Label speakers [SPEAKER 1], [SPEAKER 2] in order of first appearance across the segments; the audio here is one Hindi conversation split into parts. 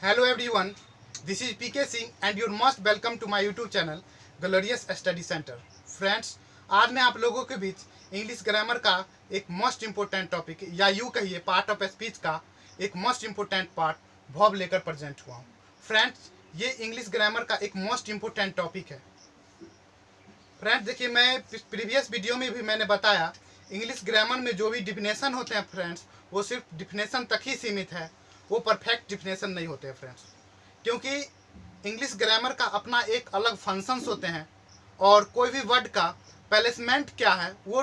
[SPEAKER 1] Hello everyone, this is PK Singh and you're most welcome to my YouTube channel Glorious Study Center. Friends, आज मैं आप लोगों के बीच इंग्लिश ग्रामर का एक मोस्ट इम्पोर्टेंट टॉपिक या यूँ कहिए पार्ट ऑफ स्पीच का एक मोस्ट इम्पोर्टेंट पार्ट वर्ब लेकर प्रेजेंट हुआ हूँ। फ्रेंड्स, ये इंग्लिश ग्रामर का एक मोस्ट इम्पोर्टेंट टॉपिक है। फ्रेंड्स देखिए, मैं प्रीवियस वीडियो में भी मैंने बताया इंग्लिश ग्रामर में जो भी डिफिनेशन होते हैं फ्रेंड्स, वो सिर्फ डिफिनेशन तक ही सीमित है, वो परफेक्ट डिफिनेशन नहीं होते हैं फ्रेंड्स। क्योंकि इंग्लिश ग्रामर का अपना एक अलग फंक्शंस होते हैं और कोई भी वर्ड का प्लेसमेंट क्या है वो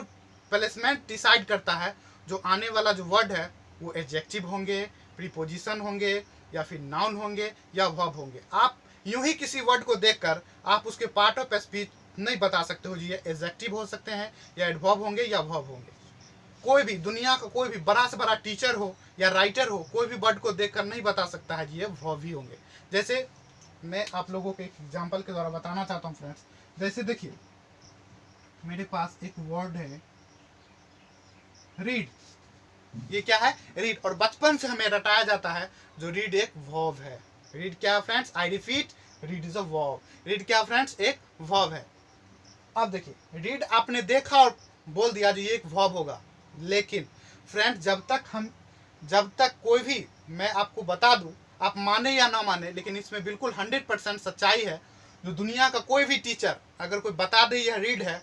[SPEAKER 1] प्लेसमेंट डिसाइड करता है। जो आने वाला जो वर्ड है वो एडजेक्टिव होंगे, प्रीपोजिशन होंगे या फिर नाउन होंगे या वर्ब होंगे। आप यूं ही किसी वर्ड को देखकर आप उसके पार्ट ऑफ स्पीच नहीं बता सकते हो जी ये एडजेक्टिव हो सकते हैं या एडवर्ब होंगे या वर्ब होंगे। कोई भी दुनिया का कोई भी बड़ा से बड़ा टीचर हो या राइटर हो, कोई भी वर्ड को देखकर नहीं बता सकता है जी ये वर्ब ही होंगे। जैसे मैं आप लोगों के एक एग्जांपल के द्वारा बताना चाहता हूँ फ्रेंड्स। जैसे देखिए, मेरे पास एक वर्ड है रीड। ये क्या है? रीड। और बचपन से हमें रटाया जाता है जो रीड एक वर्ब है। रीड क्या है friends? I repeat, read is a verb. Read क्या फ्रेंड्स? एक वर्ब है। अब देखिए, रीड आपने देखा और बोल दिया जो ये एक वर्ब होगा, लेकिन फ्रेंड्स जब तक कोई भी मैं आपको बता दूं, आप माने या ना माने, लेकिन इसमें बिल्कुल 100% सच्चाई है। जो दुनिया का कोई भी टीचर अगर कोई बता दे यह रीड है,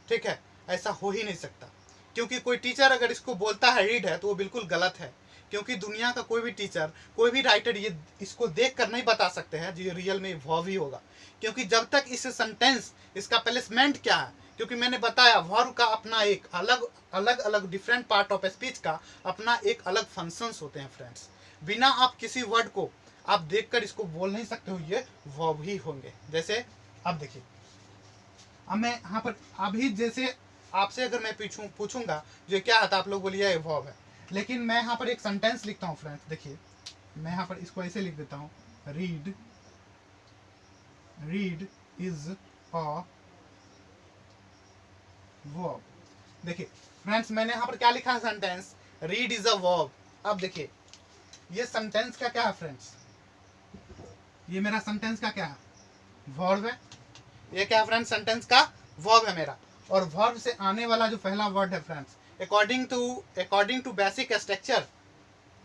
[SPEAKER 1] ठीक है, ऐसा हो ही नहीं सकता। क्योंकि कोई टीचर अगर इसको बोलता है रीड है तो वो बिल्कुल गलत है। क्योंकि दुनिया का कोई भी टीचर, कोई भी राइटर ये इसको देख कर नहीं बता सकते हैं जो रियल में वर्ब ही होगा। क्योंकि जब तक इस सेंटेंस, इसका प्लेसमेंट क्या है, क्योंकि मैंने बताया वर्ब का अपना एक अलग डिफरेंट पार्ट ऑफ स्पीच का अपना एक अलग फंक्शंस होते हैं फ्रेंड्स। बिना आप किसी वर्ड को आप देखकर इसको बोल नहीं सकते हो ये वर्ब ही होंगे। जैसे अब देखिए, अब मैं यहाँ पर अभी जैसे आपसे अगर मैं पूछूंगा जो क्या है तो आप लोग बोलिए ये वर्ब है, लेकिन मैं यहाँ पर एक सेंटेंस लिखता हूँ फ्रेंड्स। देखिए, मैं यहाँ पर इसको ऐसे लिख देता हूँ, रीड इज अ वर्ब। देखिए फ्रेंड्स, मैंने यहाँ पर क्या लिखा है sentence, read is a verb. अब देखिए ये सेंटेंस का क्या है फ्रेंड्स, ये मेरा सेंटेंस का क्या है? वर्ब है। ये क्या है फ्रेंड्स? सेंटेंस का वर्ब है मेरा। और वर्ब से आने वाला जो पहला वर्ड है friends, according to basic structure,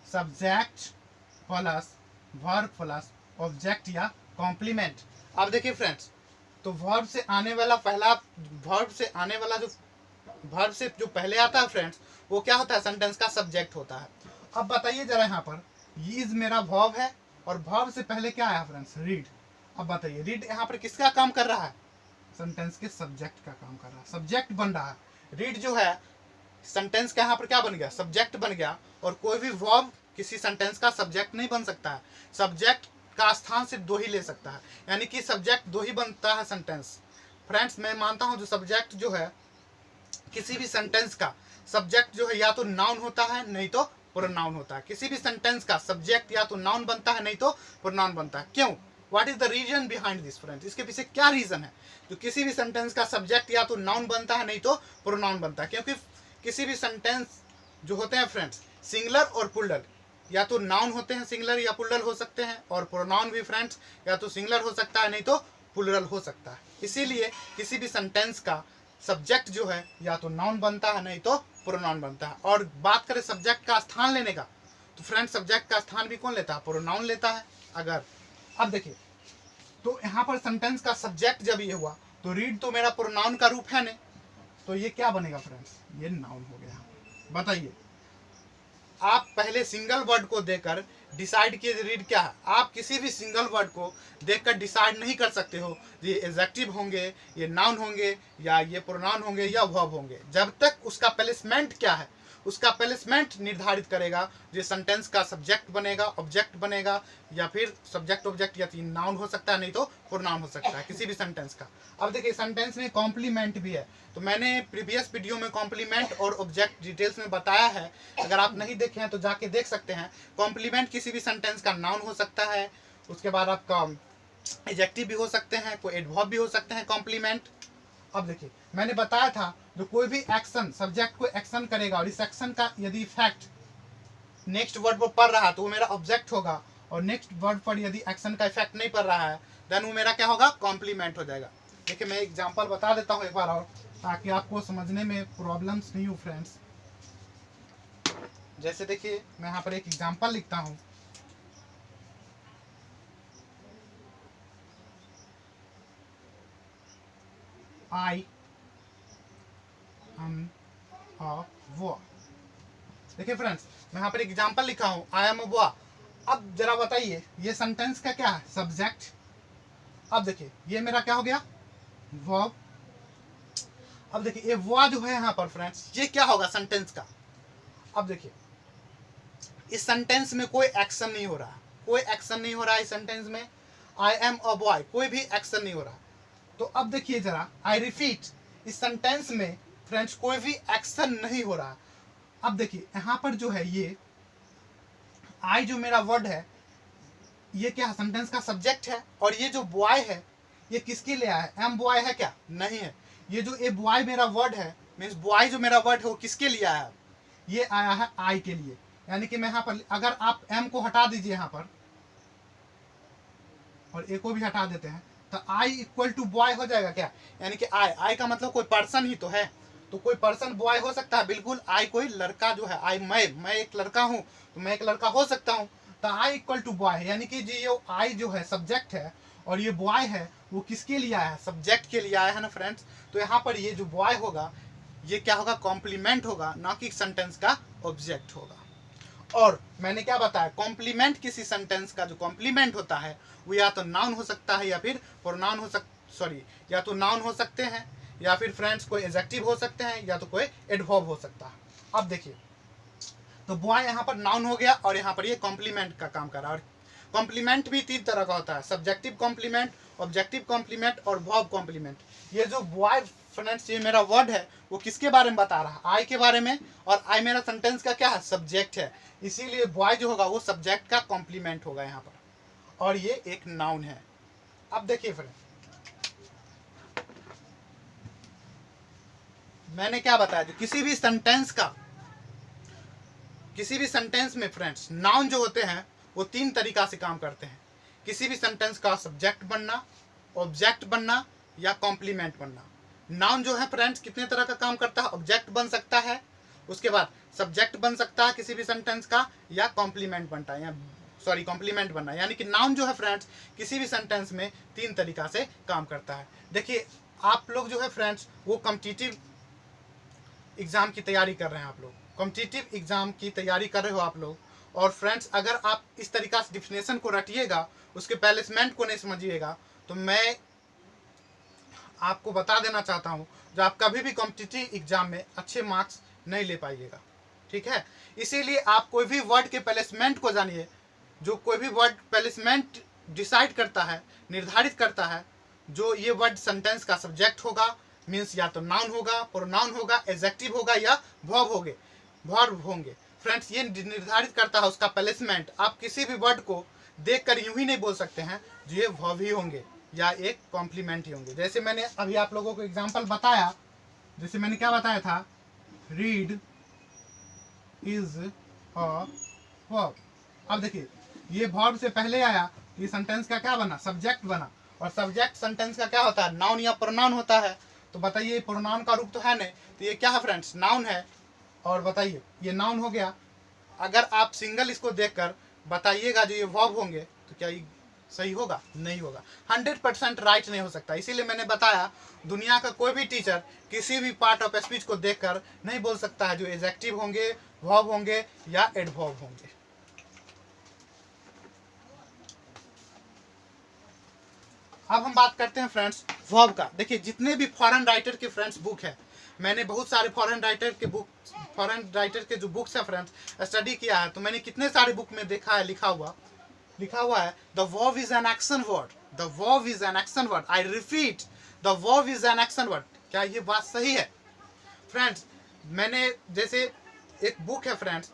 [SPEAKER 1] subject plus verb plus object या कॉम्प्लीमेंट। अब देखिए फ्रेंड्स, तो वर्ब से आने वाला जो पहले आता है फ्रेंड्स, वो क्या होता है? सेंटेंस का सब्जेक्ट होता है। अब बताइए जरा, यहाँ पर इज मेरा वर्ब है और वर्ब से पहले क्या आया फ्रेंड्स? रीड। अब बताइए, रीड यहाँ पर किसका काम कर रहा है? सेंटेंस के सब्जेक्ट का काम कर रहा है, सब्जेक्ट बन रहा है। रीड जो है सेंटेंस का यहाँ पर क्या बन गया? सब्जेक्ट बन गया। और कोई भी वर्ब किसी सेंटेंस का सब्जेक्ट नहीं बन सकता है। सब्जेक्ट का स्थान सिर्फ दो ही ले सकता है, यानी कि सब्जेक्ट दो ही बनता है सेंटेंस। फ्रेंड्स, मैं मानता हूँ जो सब्जेक्ट जो है किसी भी सेंटेंस का सब्जेक्ट जो है या तो नाउन होता है नहीं तो प्रोनाउन होता है। किसी भी सेंटेंस का सब्जेक्ट या तो नाउन बनता है नहीं तो प्रोनाउन बनता है। क्यों? What is the reason behind this friends? इसके पीछे क्या रीजन है जो किसी भी सेंटेंस का सब्जेक्ट या तो नाउन बनता है नहीं तो प्रोनाउन बनता है? क्योंकि किसी भी सेंटेंस जो होते हैं फ्रेंड्स, सिंगुलर और प्लूरल, या तो नाउन होते हैं सिंगुलर या प्लूरल हो सकते हैं, और प्रोनाउन भी फ्रेंड्स या तो सिंगुलर हो सकता है नहीं तो प्लूरल हो सकता है। इसीलिए किसी भी सेंटेंस का सब्जेक्ट जो है या तो नाउन बनता है नहीं तो प्रोनाउन बनता है। और बात करें सब्जेक्ट का स्थान लेने का, तो फ्रेंड्स सब्जेक्ट का स्थान भी कौन लेता है? प्रोनाउन लेता है। अगर अब देखिए, तो यहाँ पर सेंटेंस का सब्जेक्ट जब ये हुआ तो रीड तो मेरा प्रोनाउन का रूप है नहीं, तो ये क्या बनेगा फ्रेंड्स? ये नाउन हो गया। बताइए, आप पहले सिंगल वर्ड को देखकर डिसाइड किए रीड क्या है। आप किसी भी सिंगल वर्ड को देखकर डिसाइड नहीं कर सकते हो ये एडजेक्टिव होंगे, ये नाउन होंगे या ये प्रोनाउन होंगे या वर्ब होंगे, जब तक उसका प्लेसमेंट क्या है, उसका प्लेसमेंट निर्धारित करेगा। जो सेंटेंस का सब्जेक्ट बनेगा, ऑब्जेक्ट बनेगा, या फिर सब्जेक्ट ऑब्जेक्ट या तीन नाउन हो सकता है नहीं तो प्रोनाउन हो सकता है किसी भी सेंटेंस का। अब देखिए, सेंटेंस में कॉम्प्लीमेंट भी है, तो मैंने प्रीवियस वीडियो में कॉम्प्लीमेंट और ऑब्जेक्ट डिटेल्स में बताया है। अगर आप नहीं देखे हैं तो जाके देख सकते हैं। कॉम्प्लीमेंट किसी भी सेंटेंस का नाउन हो सकता है, उसके बाद आपका एडजेक्टिव भी हो सकते हैं, कोई एडवर्ब भी हो सकते हैं कॉम्प्लीमेंट। अब देखिए, मैंने बताया था जो कोई भी एक्शन सब्जेक्ट को एक्शन करेगा और इस एक्शन का यदि इफेक्ट नेक्स्ट वर्ड पर पड़ रहा तो वो मेरा ऑब्जेक्ट होगा, और नेक्स्ट वर्ड पर यदि एक्शन का इफेक्ट नहीं पड़ रहा है देन वो मेरा क्या होगा, कॉम्प्लीमेंट हो जाएगा। देखिए मैं एग्जांपल बता देता हूँ एक बार और, ताकि आपको समझने में प्रॉब्लम्स नहीं हो फ्रेंड्स। जैसे देखिए मैं यहाँ पर एक एग्जांपल लिखता हूँ, आई एम अ बॉय। देखिए फ्रेंड्स मैं यहाँ पर एग्जांपल लिखा हूँ, आई एम अ बॉय। अब जरा बताइए ये सेंटेंस का क्या है, सब्जेक्ट। अब देखिए ये मेरा क्या हो गया, वर्ब। अब देखिए ये वो जो है यहाँ पर फ्रेंड्स, ये क्या होगा सेंटेंस का। अब देखिए इस सेंटेंस में कोई एक्शन नहीं हो रहा, कोई एक्शन नहीं हो रहा है इस सेंटेंस में। आई एम अ बॉय, कोई भी एक्शन नहीं हो रहा। तो अब देखिए जरा, आई रिपीट, इस सेंटेंस में फ्रेंड्स कोई भी एक्शन नहीं हो रहा। अब देखिए यहाँ पर जो है ये आई जो मेरा वर्ड है, ये क्या सेंटेंस का सब्जेक्ट है, और ये जो बॉय है ये किसके लिए आया है, एम बॉय है क्या, नहीं है। ये जो ए बॉय मेरा वर्ड है, मीन्स बॉय जो मेरा वर्ड है वो किसके लिए आया है, ये आया है आई के लिए। यानी कि मैं यहाँ पर अगर आप एम को हटा दीजिए यहाँ पर और ए को भी हटा देते हैं तो आई इक्वल टू बॉय हो जाएगा क्या, यानी कि आई का मतलब कोई पर्सन ही तो है। तो कोई पर्सन बॉय हो सकता है, बिल्कुल। आई कोई लड़का जो है, आई मैं एक लड़का हूँ तो मैं एक लड़का हो सकता हूँ। तो आई इक्वल टू बॉय है, यानी कि ये आई जो है सब्जेक्ट है और ये बॉय है वो किसके लिए आया है, सब्जेक्ट के लिए आया है ना फ्रेंड्स। तो यहाँ पर ये जो बॉय होगा ये क्या होगा, कॉम्प्लीमेंट होगा, ना कि सेंटेंस का ऑब्जेक्ट होगा। और मैंने क्या बताया, कॉम्प्लीमेंट किसी सेंटेंस का जो कॉम्प्लीमेंट होता है वो या तो नाउन हो सकता है या फिर प्रोनाउन हो या तो नाउन हो सकते हैं या फिर फ्रेंड्स कोई एडजेक्टिव हो सकते हैं या तो कोई एडवर्ब हो सकता है। अब देखिए तो बॉय यहाँ पर नाउन हो गया और यहाँ पर ये कॉम्प्लीमेंट का काम कर रहा है। और कॉम्प्लीमेंट भी 3 तरह का होता है, सब्जेक्टिव कॉम्प्लीमेंट, ऑब्जेक्टिव कॉम्प्लीमेंट और वर्ब कॉम्प्लीमेंट। ये जो बॉय फ्रेंड्स ये मेरा वर्ड है वो किसके बारे में बता रहा है, आई के बारे में, और आई मेरा सेंटेंस का क्या है, सब्जेक्ट है। इसीलिए बॉय जो होगा वो सब्जेक्ट का कॉम्प्लीमेंट होगा यहाँ पर, और ये एक नाउन है। अब देखिए फ्रेंड मैंने क्या बताया, जो किसी भी सेंटेंस में फ्रेंड्स नाउन जो होते हैं वो 3 तरीका से काम करते हैं। किसी भी सेंटेंस का सब्जेक्ट बनना, ऑब्जेक्ट बनना या कॉम्प्लीमेंट बनना। नाउन जो है फ्रेंड्स कितने तरह का काम करता है, ऑब्जेक्ट बन सकता है, उसके बाद सब्जेक्ट बन सकता है किसी भी सेंटेंस का, या कॉम्प्लीमेंट बनता है, कॉम्प्लीमेंट बनना। यानी कि नाउन जो है फ्रेंड्स किसी भी सेंटेंस में 3 तरीका से काम करता है। देखिए आप लोग जो है फ्रेंड्स वो कॉम्पिटिटिव एग्जाम की तैयारी कर रहे हैं, आप लोग कॉम्पिटिटिव एग्जाम की तैयारी कर रहे हो आप लोग। और फ्रेंड्स अगर आप इस तरीका से डिफिनेशन को रटिएगा, उसके प्लेसमेंट को नहीं समझिएगा, तो मैं आपको बता देना चाहता हूँ जो आप कभी भी कॉम्पिटिटिव एग्जाम में अच्छे मार्क्स नहीं ले पाइएगा, ठीक है। इसीलिए आप कोई भी वर्ड के प्लेसमेंट को जानिए। जो कोई भी वर्ड प्लेसमेंट डिसाइड करता है, निर्धारित करता है, जो ये वर्ड सेंटेंस का सब्जेक्ट होगा, मीन्स या तो नाउन होगा, प्रोनाउन होगा, एडजेक्टिव होगा या वर्ब होंगे फ्रेंड्स, ये निर्धारित करता है उसका प्लेसमेंट। आप किसी भी वर्ड को देखकर यूं ही नहीं बोल सकते हैं जो ये वर्ब ही होंगे या एक कॉम्प्लीमेंट ही होंगे। जैसे मैंने अभी आप लोगों को एग्जांपल बताया, जैसे मैंने क्या बताया था, रीड इज अ वर्ब। अब देखिए ये वर्ब से पहले आया तो ये सेंटेंस का क्या बना, सब्जेक्ट बना। और सब्जेक्ट सेंटेंस का क्या होता है, नाउन या प्रोनाउन होता है। तो बताइए प्रोनाउन का रूप तो है नहीं, तो ये क्या है फ्रेंड्स, नाउन है। और बताइए ये नाउन हो गया। अगर आप सिंगल इसको देखकर बताइएगा जो ये वर्ब होंगे तो क्या ये सही होगा, नहीं होगा, 100% राइट नहीं हो सकता। इसीलिए मैंने बताया दुनिया का कोई भी टीचर किसी भी पार्ट ऑफ स्पीच को देखकर नहीं बोल सकता है जो एडजेक्टिव होंगे, वर्ब होंगे या एडवर्ब होंगे। अब हम बात करते हैं फ्रेंड्स वर्ब का। देखिए जितने भी फॉरेन राइटर के फ्रेंड्स बुक है, मैंने बहुत सारे फॉरेन राइटर के जो बुक्स है फ्रेंड्स स्टडी किया है, तो मैंने कितने सारे बुक में देखा है लिखा हुआ है the verb is an action word, the verb is an action word. I repeat, the verb is an action word. क्या ये बात सही है फ्रेंड्स? मैंने जैसे एक बुक है फ्रेंड्स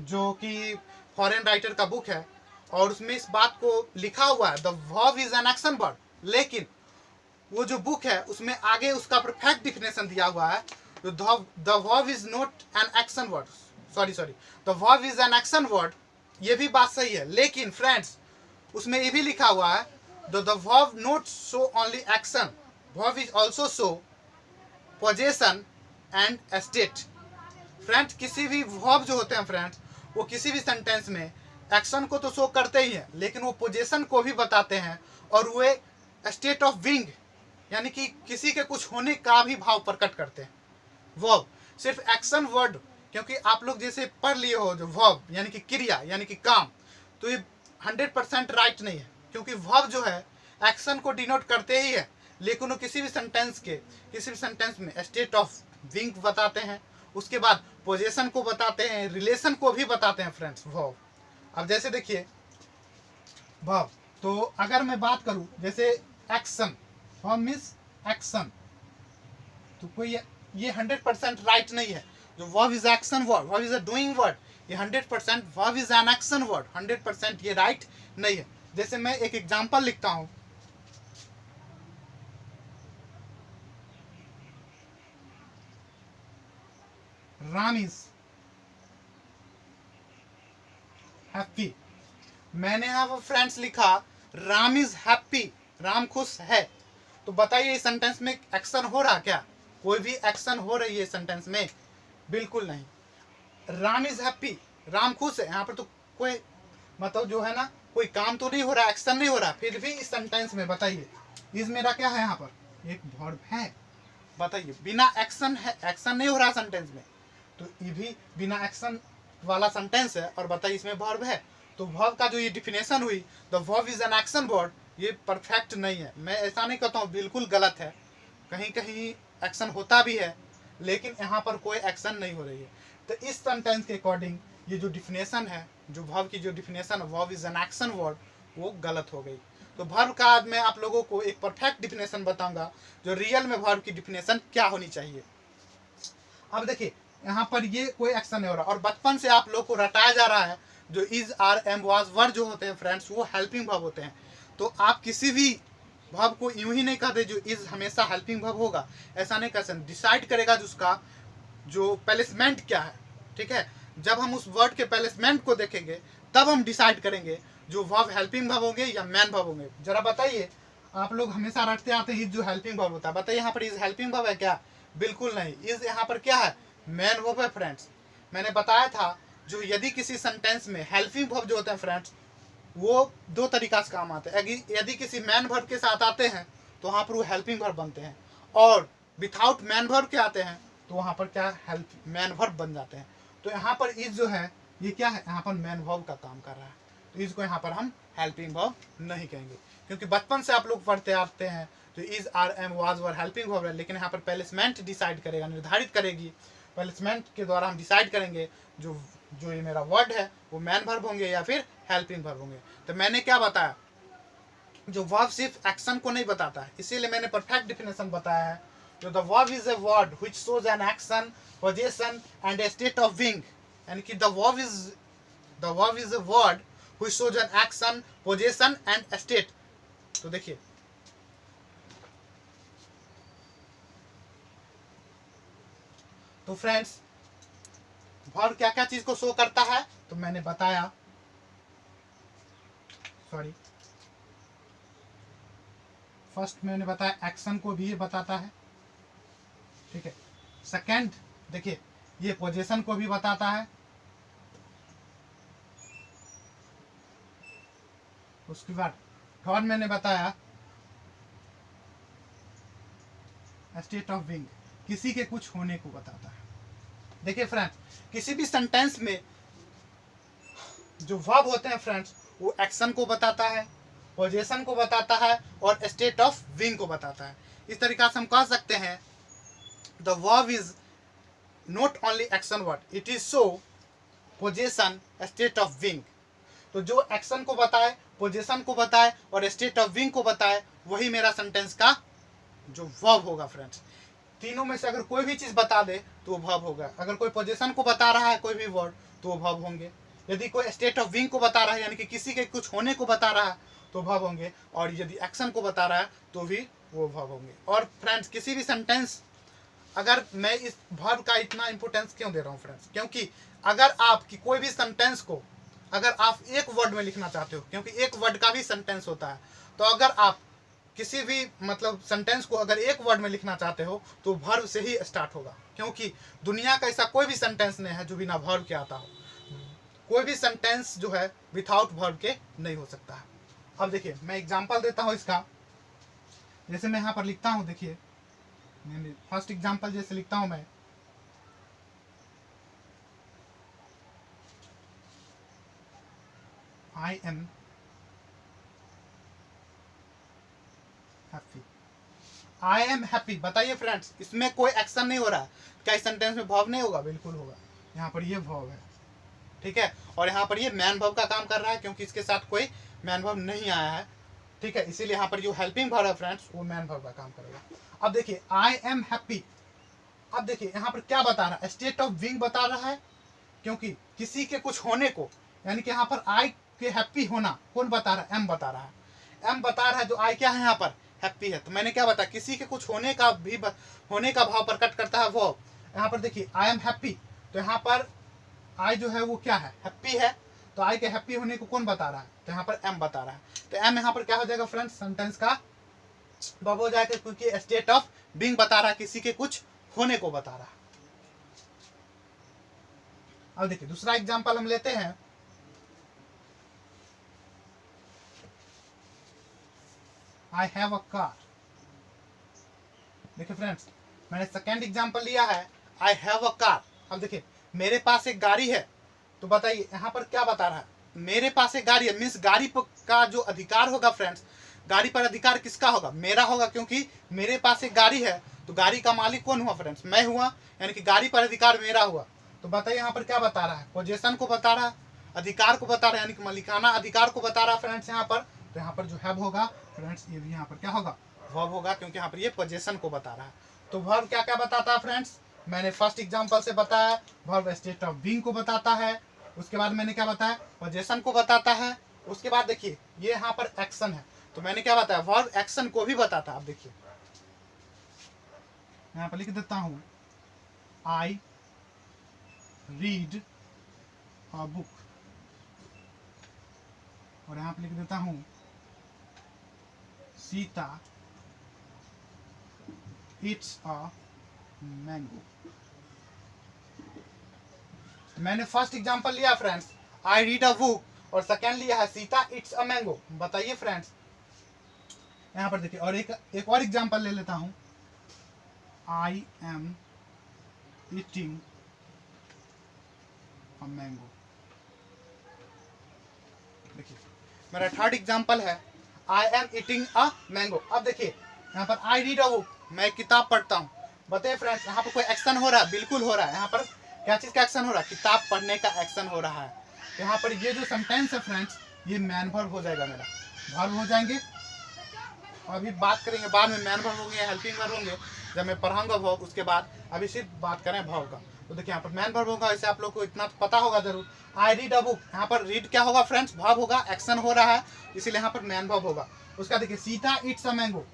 [SPEAKER 1] जो कि फॉरेन राइटर का बुक है और उसमें इस बात को लिखा हुआ है the verb is an action word, लेकिन वो जो बुक है उसमें आगे उसका परफेक्ट डिफिनेशन दिया हुआ है the verb is not an action word, sorry the verb is an action word ये भी बात सही है, लेकिन फ्रेंड्स उसमें ये भी लिखा हुआ है the verb not show only action, verb is also show possession and state. Friends किसी भी वर्ब जो होते हैं फ्रेंड्स, वो किसी भी सेंटेंस में एक्शन को तो शो करते ही हैं, लेकिन वो पोजीशन को भी बताते हैं, और वे स्टेट ऑफ बीइंग यानी कि किसी के कुछ होने का भी भाव प्रकट करते हैं। वर्ब सिर्फ एक्शन वर्ड, क्योंकि आप लोग जैसे पढ़ लिए हो जो वर्ब यानी कि क्रिया यानी कि काम, तो ये 100% राइट नहीं है, क्योंकि वर्ब जो है एक्शन को डिनोट करते ही है, लेकिन वो किसी भी सेंटेंस में स्टेट ऑफ बीइंग बताते हैं, उसके बाद पोजीशन को बताते हैं, रिलेशन को भी बताते हैं फ्रेंड्स वर्ब। अब जैसे देखिए वर्ब, तो अगर मैं बात करूं जैसे एक्शन, वर्ब मीन्स एक्शन, तो कोई ये 100% राइट नहीं है। जो verb is action word, verb is a doing word, ये 100% verb is an action word, 100% ये राइट नहीं है। जैसे मैं एक एग्जांपल लिखता हूं, राम इज हैप्पी। मैंने यहाँ फ्रेंड्स लिखा राम इज हैप्पी, राम खुश है, तो बताइए इस सेंटेंस में एक्शन हो रहा क्या? कोई भी एक्शन हो रही है सेंटेंस में? बिल्कुल नहीं। राम इज हैप्पी, राम खुश है, यहाँ पर तो कोई मतलब जो है ना कोई काम तो नहीं हो रहा, एक्शन नहीं हो रहा, फिर भी इस सेंटेंस में बताइए इस मेरा क्या है, यहाँ पर एक वर्ब है। बताइए बिना एक्शन है, एक्शन नहीं हो रहा सेंटेंस में, तो ये भी बिना एक्शन वाला सेंटेंस है, और बताइए इसमें वर्ब है। तो वर्ब का जो ये डिफिनेशन हुई the verb is an action word, ये परफेक्ट नहीं है। मैं ऐसा नहीं कहता हूँ बिल्कुल गलत है, कहीं कहीं एक्शन होता भी है, लेकिन यहाँ पर कोई एक्शन नहीं हो रही है। तो इस सेंटेंस के अकॉर्डिंग ये जो डिफिनेशन है, जो वर्ब की जो डिफिनेशन है verb is an action word, वो गलत हो गई। तो वर्ब का आज मैं आप लोगों को एक परफेक्ट डिफिनेशन बताऊंगा, जो रियल में वर्ब की डिफिनेशन क्या होनी चाहिए। अब देखिए यहाँ पर ये कोई एक्शन नहीं हो रहा, और बचपन से आप लोग को रटाया जा रहा है जो is are am was word जो होते हैं फ्रेंड्स, वो हेल्पिंग वर्ब होते हैं। तो आप किसी भी वर्ब को यूं ही नहीं कहते जो इज हमेशा हेल्पिंग वर्ब होगा, ऐसा नहीं कर सकते। डिसाइड करेगा जो उसका जो प्लेसमेंट क्या है, ठीक है। जब हम उस वर्ड के प्लेसमेंट को देखेंगे तब हम डिसाइड करेंगे जो वर्ब हेल्पिंग वर्ब होंगे या मैन वर्ब होंगे। जरा बताइए, आप लोग हमेशा रटते आते हैं इज जो हेल्पिंग वर्ब होता है, बताइए यहाँ पर इज हेल्पिंग वर्ब है क्या? बिल्कुल नहीं। इज यहाँ पर क्या है? मैन वर्ब है फ्रेंड्स। मैंने बताया था जो यदि किसी सेंटेंस में हेल्पिंग वर्ब जो होते हैं फ्रेंड्स, वो दो तरीका से काम आते हैं। यदि किसी मैन वर्ब के साथ आते हैं तो वहाँ पर वो हेल्पिंग वर्ब बनते हैं, और विथआउट मैन वर्ब के आते हैं तो वहाँ पर क्या हेल्प मैन वर्ब बन जाते हैं। तो यहाँ पर इज जो है ये क्या है, यहाँ पर मैन वर्ब का काम कर रहा है, तो इसको यहाँ पर हम हेल्पिंग वर्ब नहीं कहेंगे, क्योंकि बचपन से आप लोग पढ़ते आते हैं तो is are am was were helping verb है। लेकिन यहाँ पर प्लेसमेंट डिसाइड करेगा, निर्धारित करेगी, प्लेसमेंट के द्वारा हम डिसाइड करेंगे जो ये मेरा वर्ड है वो मैन वर्ब होंगे या फिर हेल्पिंग वर्ब होंगे। तो मैंने क्या बताया, जो वर्ब सिर्फ एक्शन को नहीं बताता है, इसीलिए मैंने परफेक्ट डिफिनेशन बताया है। जो the verb is a word which shows an action, position and A state of being, यानी कि the verb is a word which shows an action, position and state. तो देखिए तो फ्रेंड्स वर्ब क्या क्या चीज को शो करता है, तो मैंने बताया, सॉरी फर्स्ट मैंने बताया एक्शन को भी ये बताता है, ठीक है। सेकंड देखिए ये पोजीशन को भी बताता है, उसके बाद थर्ड मैंने बताया स्टेट ऑफ बीइंग, किसी के कुछ होने को बताता है। देखिए फ्रेंड्स किसी भी सेंटेंस में जो वर्ब होते हैं फ्रेंड्स, वो एक्शन को बताता है, पोजीशन को बताता है और स्टेट ऑफ बीइंग को बताता है। इस तरीका से हम कह सकते हैं the verb is not only action word, it is show position state of being. तो जो एक्शन को बताए, पोजीशन को बताए और स्टेट ऑफ बीइंग को बताए, वही मेरा सेंटेंस का जो वर्ब होगा फ्रेंड्स। तीनों में से अगर कोई भी चीज बता दे तो वो वर्ब होगा। अगर कोई पोजीशन को बता रहा है कोई भी वर्ड तो वो वर्ब होंगे। यदि कोई स्टेट ऑफ बीइंग को बता रहा है यानी कि किसी के कुछ होने को बता रहा है तो वर्ब होंगे, और यदि एक्शन को बता रहा है तो भी वो वर्ब होंगे। और फ्रेंड्स किसी भी सेंटेंस, अगर मैं इस वर्ब का इतना इंपोर्टेंस क्यों दे रहा हूँ फ्रेंड्स, क्योंकि अगर आप कोई भी सेंटेंस को अगर आप एक वर्ड में लिखना चाहते हो, क्योंकि एक वर्ड का भी सेंटेंस होता है, तो अगर आप किसी भी मतलब सेंटेंस को अगर एक वर्ड में लिखना चाहते हो तो वर्ब से ही स्टार्ट होगा, क्योंकि दुनिया का ऐसा कोई भी सेंटेंस नहीं है जो बिना वर्ब के आता हो। कोई भी सेंटेंस जो है विदाउट वर्ब के नहीं हो सकता है। अब देखिए मैं एग्जांपल देता हूँ इसका। जैसे मैं यहाँ पर लिखता हूँ, देखिए फर्स्ट एग्जांपल जैसे लिखता हूँ मैं, I am happy. I am happy, बताइए फ्रेंड्स, इसमें कोई एक्शन नहीं हो रहा है। क्या इस सेंटेंस में वर्ब नहीं होगा? बिल्कुल होगा। यहाँ पर ये वर्ब है, ठीक है, और यहाँ पर ये मैन वर्ब का काम कर रहा है, क्योंकि इसके साथ कोई मैन वर्ब नहीं आया है, ठीक है, इसीलिए यहाँ पर जो हेल्पिंग वर्ब है फ्रेंड्स वो मैन वर्ब का काम करेगा। अब देखिए आई एम हैप्पी, अब देखिए यहाँ पर क्या बता रहा है? स्टेट ऑफ बीइंग बता रहा है, क्योंकि किसी के कुछ होने को, यानी कि यहाँ पर आई के हैप्पी होना कौन बता रहा है? एम बता रहा है। एम बता रहा है जो आई क्या है यहाँ पर? हैप्पी है। तो मैंने क्या बताया? किसी के कुछ होने का भी होने का भाव प्रकट करता है वो। यहाँ पर देखिए आई एम हैप्पी, तो यहाँ पर आई जो है वो क्या है? हैप्पी है। तो आई के हैप्पी होने को कौन बता रहा है? तो यहाँ पर एम बता रहा है। तो एम यहाँ पर क्या हो जाएगा फ्रेंड्स? सेंटेंस का वर्ब हो जाएगा, क्योंकि स्टेट ऑफ बीइंग बता रहा है, किसी के कुछ होने को बता रहा है। अब देखिए दूसरा एग्जांपल हम लेते हैं। I have a car. देखिए फ्रेंड्स, मैंने सेकेंड एग्जांपल लिया है, आई हैव अ कार। अब देखिए मेरे पास एक गाड़ी है, तो बताइए यहाँ पर क्या बता रहा है? मेरे पास एक गाड़ी है, मीन्स गाड़ी का जो अधिकार होगा फ्रेंड्स, गाड़ी पर अधिकार किसका होगा? मेरा होगा, क्योंकि मेरे पास एक गाड़ी है। तो गाड़ी का मालिक कौन हुआ फ्रेंड्स? मैं हुआ, यानी कि गाड़ी पर अधिकार मेरा हुआ। तो बताइए यहाँ पर क्या बता रहा है? पोजेशन को बता रहा है, अधिकार को बता रहा है, यानी कि मालिकाना अधिकार को बता रहा है फ्रेंड्स यहाँ पर। तो यहाँ पर जो हैव होगा फ्रेंड्स, ये भी यहाँ पर क्या होगा? वर्ब होगा, क्योंकि यहाँ पर ये पोजेशन को बता रहा है। तो वर्ब क्या क्या बताता है फ्रेंड्स? मैंने फर्स्ट एग्जांपल से बताया, वर्ब स्टेट ऑफ बीइंग को बताता है। उसके बाद मैंने क्या बताया? पोजेशन को बताता है। उसके बाद देखिए ये यहाँ पर एक्शन है, तो मैंने क्या बताया? वर्ब एक्शन को भी बताता है। अब देखिए यहाँ पर लिख देता हूँ, आई रीड अ बुक, और यहाँ पर लिख देता हूँ सीता इट्स अ मैंगो। मैंने फर्स्ट एग्जांपल लिया friends, I read a book, और सेकेंड लिया है सीता इट्स अ मैंगो। बताइए फ्रेंड्स यहाँ पर देखिए, और एक और एग्जांपल ले लेता हूँ, आई एम ईटिंग अ मैंगो। देखिए मेरा थर्ड एग्जांपल है, आई एम ईटिंग अ मैंगो। अब देखिए यहाँ पर आई रीड अ बुक, मैं किताब पढ़ता हूँ। बताइए फ्रेंड्स यहाँ पर कोई एक्शन हो रहा है? बिल्कुल हो रहा है। यहाँ पर क्या चीज़ का एक्शन हो रहा है? किताब पढ़ने का एक्शन हो रहा है। यहाँ पर ये जो सेंटेंस है फ्रेंड्स, ये मैन वर्ब हो जाएगा, मेरा वर्ब हो जाएंगे। अभी बात करेंगे बाद में मैन वर्ब होंगे, हेल्पिंग वर्ब होंगे, जब मैं पढ़ाऊंगा वर्ब, उसके बाद अभी सिर्फ बात करें वर्ब का। तो देखिए यहाँ पर मैन वर्ब होगा, वैसे आप लोग को इतना पता होगा जरूर। आई रीड अ बुक, यहाँ पर रीड क्या होगा फ्रेंड्स? वर्ब होगा, एक्शन हो रहा है, इसीलिए यहाँ पर मैन वर्ब होगा। उसका देखिए सीता इट्स अ मैंगो,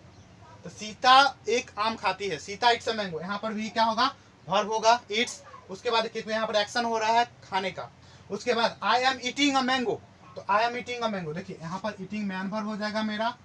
[SPEAKER 1] तो सीता एक आम खाती है, सीता इट्स अ मैंगो, यहाँ पर भी क्या होगा? वर्ब होगा, इट्स। उसके बाद देखिए यहाँ पर एक्शन हो रहा है खाने का। उसके बाद I am eating a mango, तो I am eating a mango, देखिए यहाँ पर ईटिंग मैन वर्ब हो जाएगा मेरा।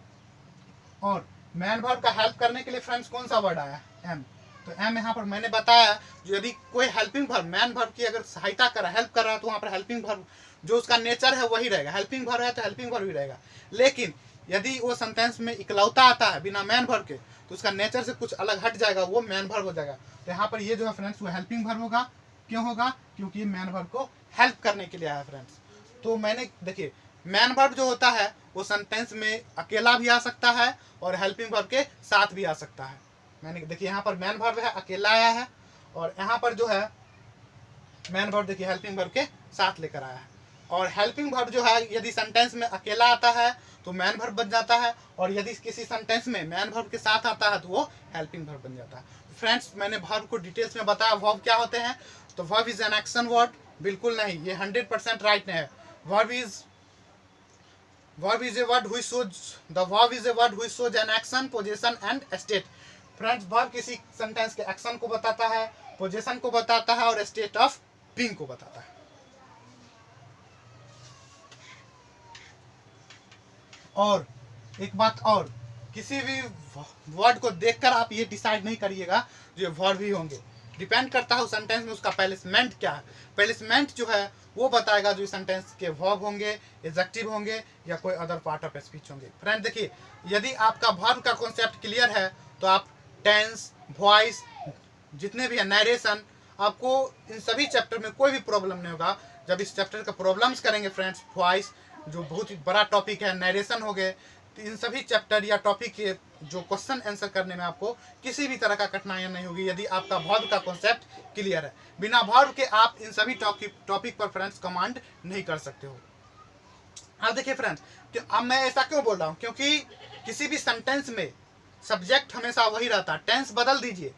[SPEAKER 1] और मैन वर्ब का हेल्प करने के लिए फ्रेंड्स कौन सा वर्ड आया? एम। तो एम यहाँ पर मैंने बताया, जो यदि कोई हेल्पिंग वर्ब मैन वर्ब की अगर सहायता कर रहा है, हेल्प कर रहा है, तो वहाँ पर हेल्पिंग वर्ब जो उसका नेचर है वही रहेगा। हेल्पिंग वर्ब है तो हेल्पिंग वर्ब ही रहेगा। लेकिन यदि वो सेंटेंस में इकलौता आता है बिना मैन वर्ब के, तो उसका नेचर से कुछ अलग हट जाएगा, वो मैन वर्ब हो जाएगा। तो यहाँ पर ये जो है फ्रेंड्स वो हेल्पिंग वर्ब होगा। क्यों होगा? क्योंकि ये मैन वर्ब को हेल्प करने के लिए आया फ्रेंड्स। तो मैंने देखिए मैन वर्ब जो होता है वो सेंटेंस में अकेला भी आ सकता है और हेल्पिंग वर्ब के साथ भी आ सकता है। मैंने देखिए यहाँ पर मैन वर्ब है, अकेला आया है, और यहाँ पर जो है मैन वर्ब देखिए हेल्पिंग वर्ब के साथ लेकर आया है। और हेल्पिंग वर्ब जो है यदि सेंटेंस में अकेला आता है तो मैन वर्ब बन जाता है, और यदि किसी सेंटेंस में मैन वर्ब के साथ आता है तो वो हेल्पिंग वर्ब बन जाता है। फ्रेंड्स मैंने वर्ब को डिटेल्स में बताया वर्ब क्या होते हैं। तो verb is an action word, बिल्कुल नहीं, ये 100% राइट नहीं है। Verb is a word which shows an action, possession and state. Friends verb किसी सेंटेंस के एक्शन को बताता है, पोजीशन को बताता है और स्टेट ऑफ बीइंग को बताता है। और एक बात और, किसी भी वर्ड को देखकर आप ये डिसाइड नहीं करिएगा जो ये वर्ड भी होंगे। डिपेंड करता है उस सेंटेंस में उसका प्लेसमेंट क्या है। प्लेसमेंट जो है वो बताएगा जो सेंटेंस के वर्ब होंगे, एडजेक्टिव होंगे या कोई अदर पार्ट ऑफ स्पीच होंगे। फ्रेंड देखिए, यदि आपका वर्ब का कॉन्सेप्ट क्लियर है तो आप टेंस, वॉइस, जितने भी है, नरेशन, आपको इन सभी चैप्टर में कोई भी प्रॉब्लम नहीं होगा। जब इस चैप्टर का प्रॉब्लम्स करेंगे फ्रेंड्स, वॉइस जो बहुत ही बड़ा टॉपिक है, नरेशन हो गए, तो इन सभी चैप्टर या टॉपिक के जो क्वेश्चन आंसर करने में आपको किसी भी तरह का कठिनाइयाँ नहीं होगी यदि आपका वर्ब का कॉन्सेप्ट क्लियर है। बिना वर्ब के आप इन सभी टॉपिक पर फ्रेंड्स कमांड नहीं कर सकते हो। अब देखिए फ्रेंड्स, अब मैं ऐसा क्यों बोल रहा हूँ, क्योंकि किसी भी सेंटेंस में सब्जेक्ट हमेशा वही रहता है। टेंस बदल दीजिए,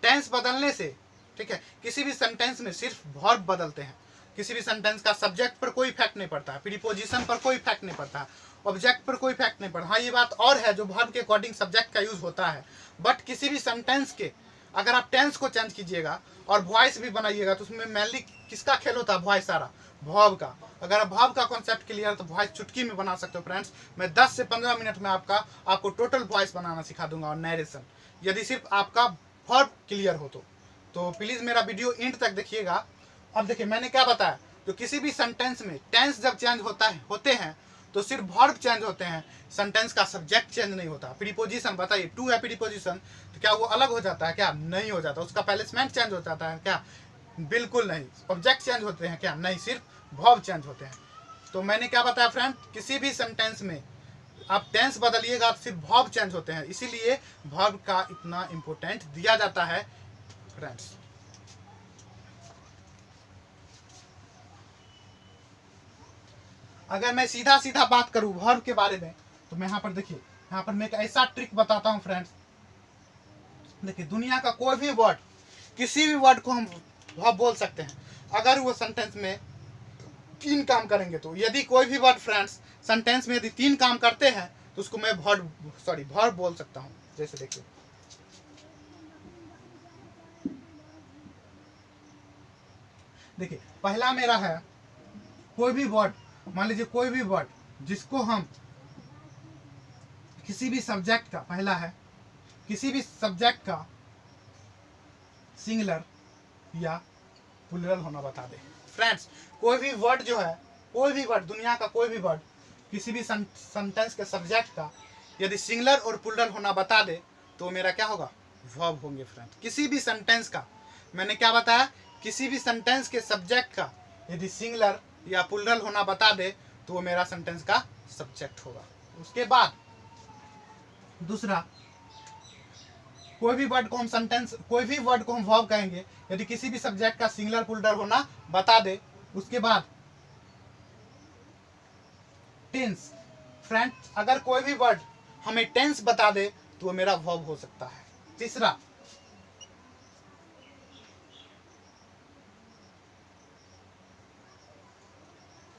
[SPEAKER 1] टेंस बदलने से, ठीक है, किसी भी सेंटेंस में सिर्फ वर्ब बदलते हैं। किसी भी सेंटेंस का सब्जेक्ट पर कोई इफेक्ट नहीं पड़ता है, प्रीपोजिशन पर कोई इफेक्ट नहीं पड़ता है, ऑब्जेक्ट पर कोई इफेक्ट नहीं पड़ता। हाँ, ये बात और है जो वर्ब के अकॉर्डिंग सब्जेक्ट का यूज होता है, बट किसी भी सेंटेंस के अगर आप टेंस को चेंज कीजिएगा और वॉइस भी बनाइएगा तो उसमें मेनली किसका खेल होता है? वॉइस सारा वर्ब का। अगर आप वर्ब का कॉन्सेप्ट क्लियर है तो वॉइस चुटकी में बना सकते हो फ्रेंड्स। मैं 10 से 15 मिनट में आपको टोटल वॉइस बनाना सिखा दूंगा और नरेशन, यदि सिर्फ आपका वर्ब क्लियर हो तो प्लीज़ मेरा वीडियो एंड तक देखिएगा। अब देखिए मैंने क्या बताया, तो किसी भी सेंटेंस में टेंस जब चेंज होते हैं तो सिर्फ वर्ब चेंज होते हैं, सेंटेंस का सब्जेक्ट चेंज नहीं होता। प्रीपोजिशन बताइए, टू है प्रीपोजिशन तो क्या वो अलग हो जाता है? क्या नहीं हो जाता। उसका प्लेसमेंट चेंज हो जाता है क्या? बिल्कुल नहीं। ऑब्जेक्ट चेंज होते हैं क्या? नहीं, सिर्फ वर्ब चेंज होते हैं। तो मैंने क्या बताया फ्रेंड, किसी भी सेंटेंस में आप टेंस बदलिएगा तो सिर्फ वर्ब चेंज होते हैं, इसीलिए वर्ब का इतना इंपॉर्टेंट दिया जाता है फ्रेंड्स। अगर मैं सीधा सीधा बात करूं वर्ब के बारे में तो मैं यहाँ पर देखिए, यहाँ पर मैं एक ऐसा ट्रिक बताता हूं फ्रेंड्स। देखिए, दुनिया का कोई भी वर्ड, किसी भी वर्ड को हम वर्ब बोल सकते हैं अगर वो सेंटेंस में 3 काम करेंगे। तो यदि कोई भी वर्ड फ्रेंड्स सेंटेंस में यदि 3 काम करते हैं तो उसको मैं वर्ब बोल सकता हूँ। जैसे देखिए, पहला मेरा है कोई भी वर्ड, मान लीजिए कोई भी वर्ड जिसको हम किसी भी सब्जेक्ट का, पहला है किसी भी सब्जेक्ट का सिंगुलर या प्लूरल होना बता दे। फ्रेंड्स, कोई भी वर्ड जो है, कोई भी वर्ड, दुनिया का कोई भी वर्ड किसी भी सेंटेंस के सब्जेक्ट का यदि सिंगुलर और प्लूरल होना बता दे तो मेरा क्या होगा? वर्ब होंगे फ्रेंड्स। किसी भी सेंटेंस का, मैंने क्या बताया, किसी भी सेंटेंस के सब्जेक्ट का यदि सिंगुलर या प्लूरल होना बता दे तो वो मेरा सेंटेंस का सब्जेक्ट होगा। उसके बाद दूसरा, कोई भी वर्ड को हम वर्ब कहेंगे यदि किसी भी सब्जेक्ट का सिंगुलर प्लूरल होना बता दे। उसके बाद टेंस, फ्रेंड्स, अगर कोई भी वर्ड हमें टेंस बता दे तो वो मेरा वर्ब हो सकता है। तीसरा,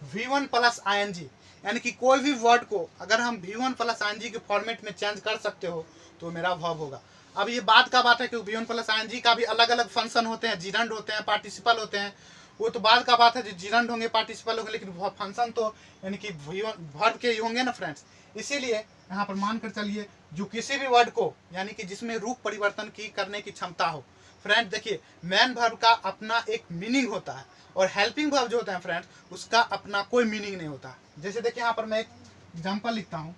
[SPEAKER 1] V1 प्लस ING, यानी कि कोई भी वर्ड को अगर हम V1 प्लस ING के फॉर्मेट में चेंज कर सकते हो तो मेरा वर्ब होगा। अब ये बात का बात है कि V1 प्लस ING का भी अलग अलग फंक्शन होते हैं, जिरंड होते हैं, पार्टिसिपल होते हैं, वो तो बाद का बात है, जो जिरंड होंगे, पार्टिसिपल होंगे, लेकिन फंक्शन तो यानी कि वर्ब के ही होंगे ना फ्रेंड्स। इसीलिए यहाँ पर मान कर चलिए जो किसी भी वर्ड को यानी कि जिसमें रूप परिवर्तन की करने की क्षमता हो। फ्रेंड देखिए, मैन वर्ब का अपना एक मीनिंग होता है और हेल्पिंग वर्ब जो होता है फ्रेंड उसका अपना कोई मीनिंग नहीं होता। जैसे देखिए, यहाँ पर मैं एक एग्जांपल लिखता हूँ,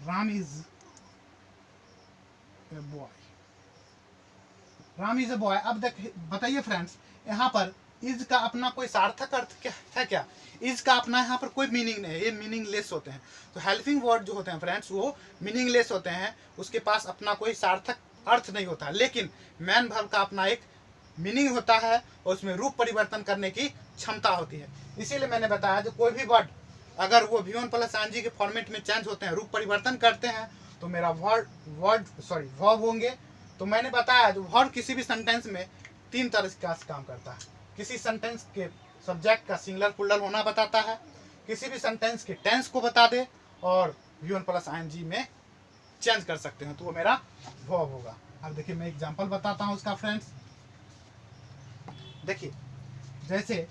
[SPEAKER 1] Ram is a boy, Ram is a boy. अब देखिए, बताइए फ्रेंड्स, यहाँ पर इज का अपना कोई सार्थक अर्थ क्या है? क्या इज का अपना यहाँ पर कोई मीनिंग नहीं है, ये मीनिंगलेस होते हैं। तो हेल्पिंग वर्ड जो होते हैं फ्रेंड्स वो मीनिंगलेस होते हैं, उसके पास अपना कोई सार्थक अर्थ नहीं होता। लेकिन मैन वर्ब का अपना एक मीनिंग होता है और उसमें रूप परिवर्तन करने की क्षमता होती है। इसीलिए मैंने बताया जो कोई भी वर्ड अगर वो V1 प्लस ING के फॉर्मेट में चेंज होते हैं, रूप परिवर्तन करते हैं तो मेरा वर्ब होंगे। तो मैंने बताया जो वर्ब किसी भी सेंटेंस में 3 तरह का काम करता है। किसी सेंटेंस के सब्जेक्ट का सिंगुलर प्लूरल होना बताता है, किसी भी सेंटेंस के टेंस को बता दे और V1 प्लस ING में चेंज कर सकते हैं तो वो मेरा वर्ब होगा। अब देखिए, मैं एग्जांपल बताता हूँ उसका फ्रेंड्स। देखिए, जैसे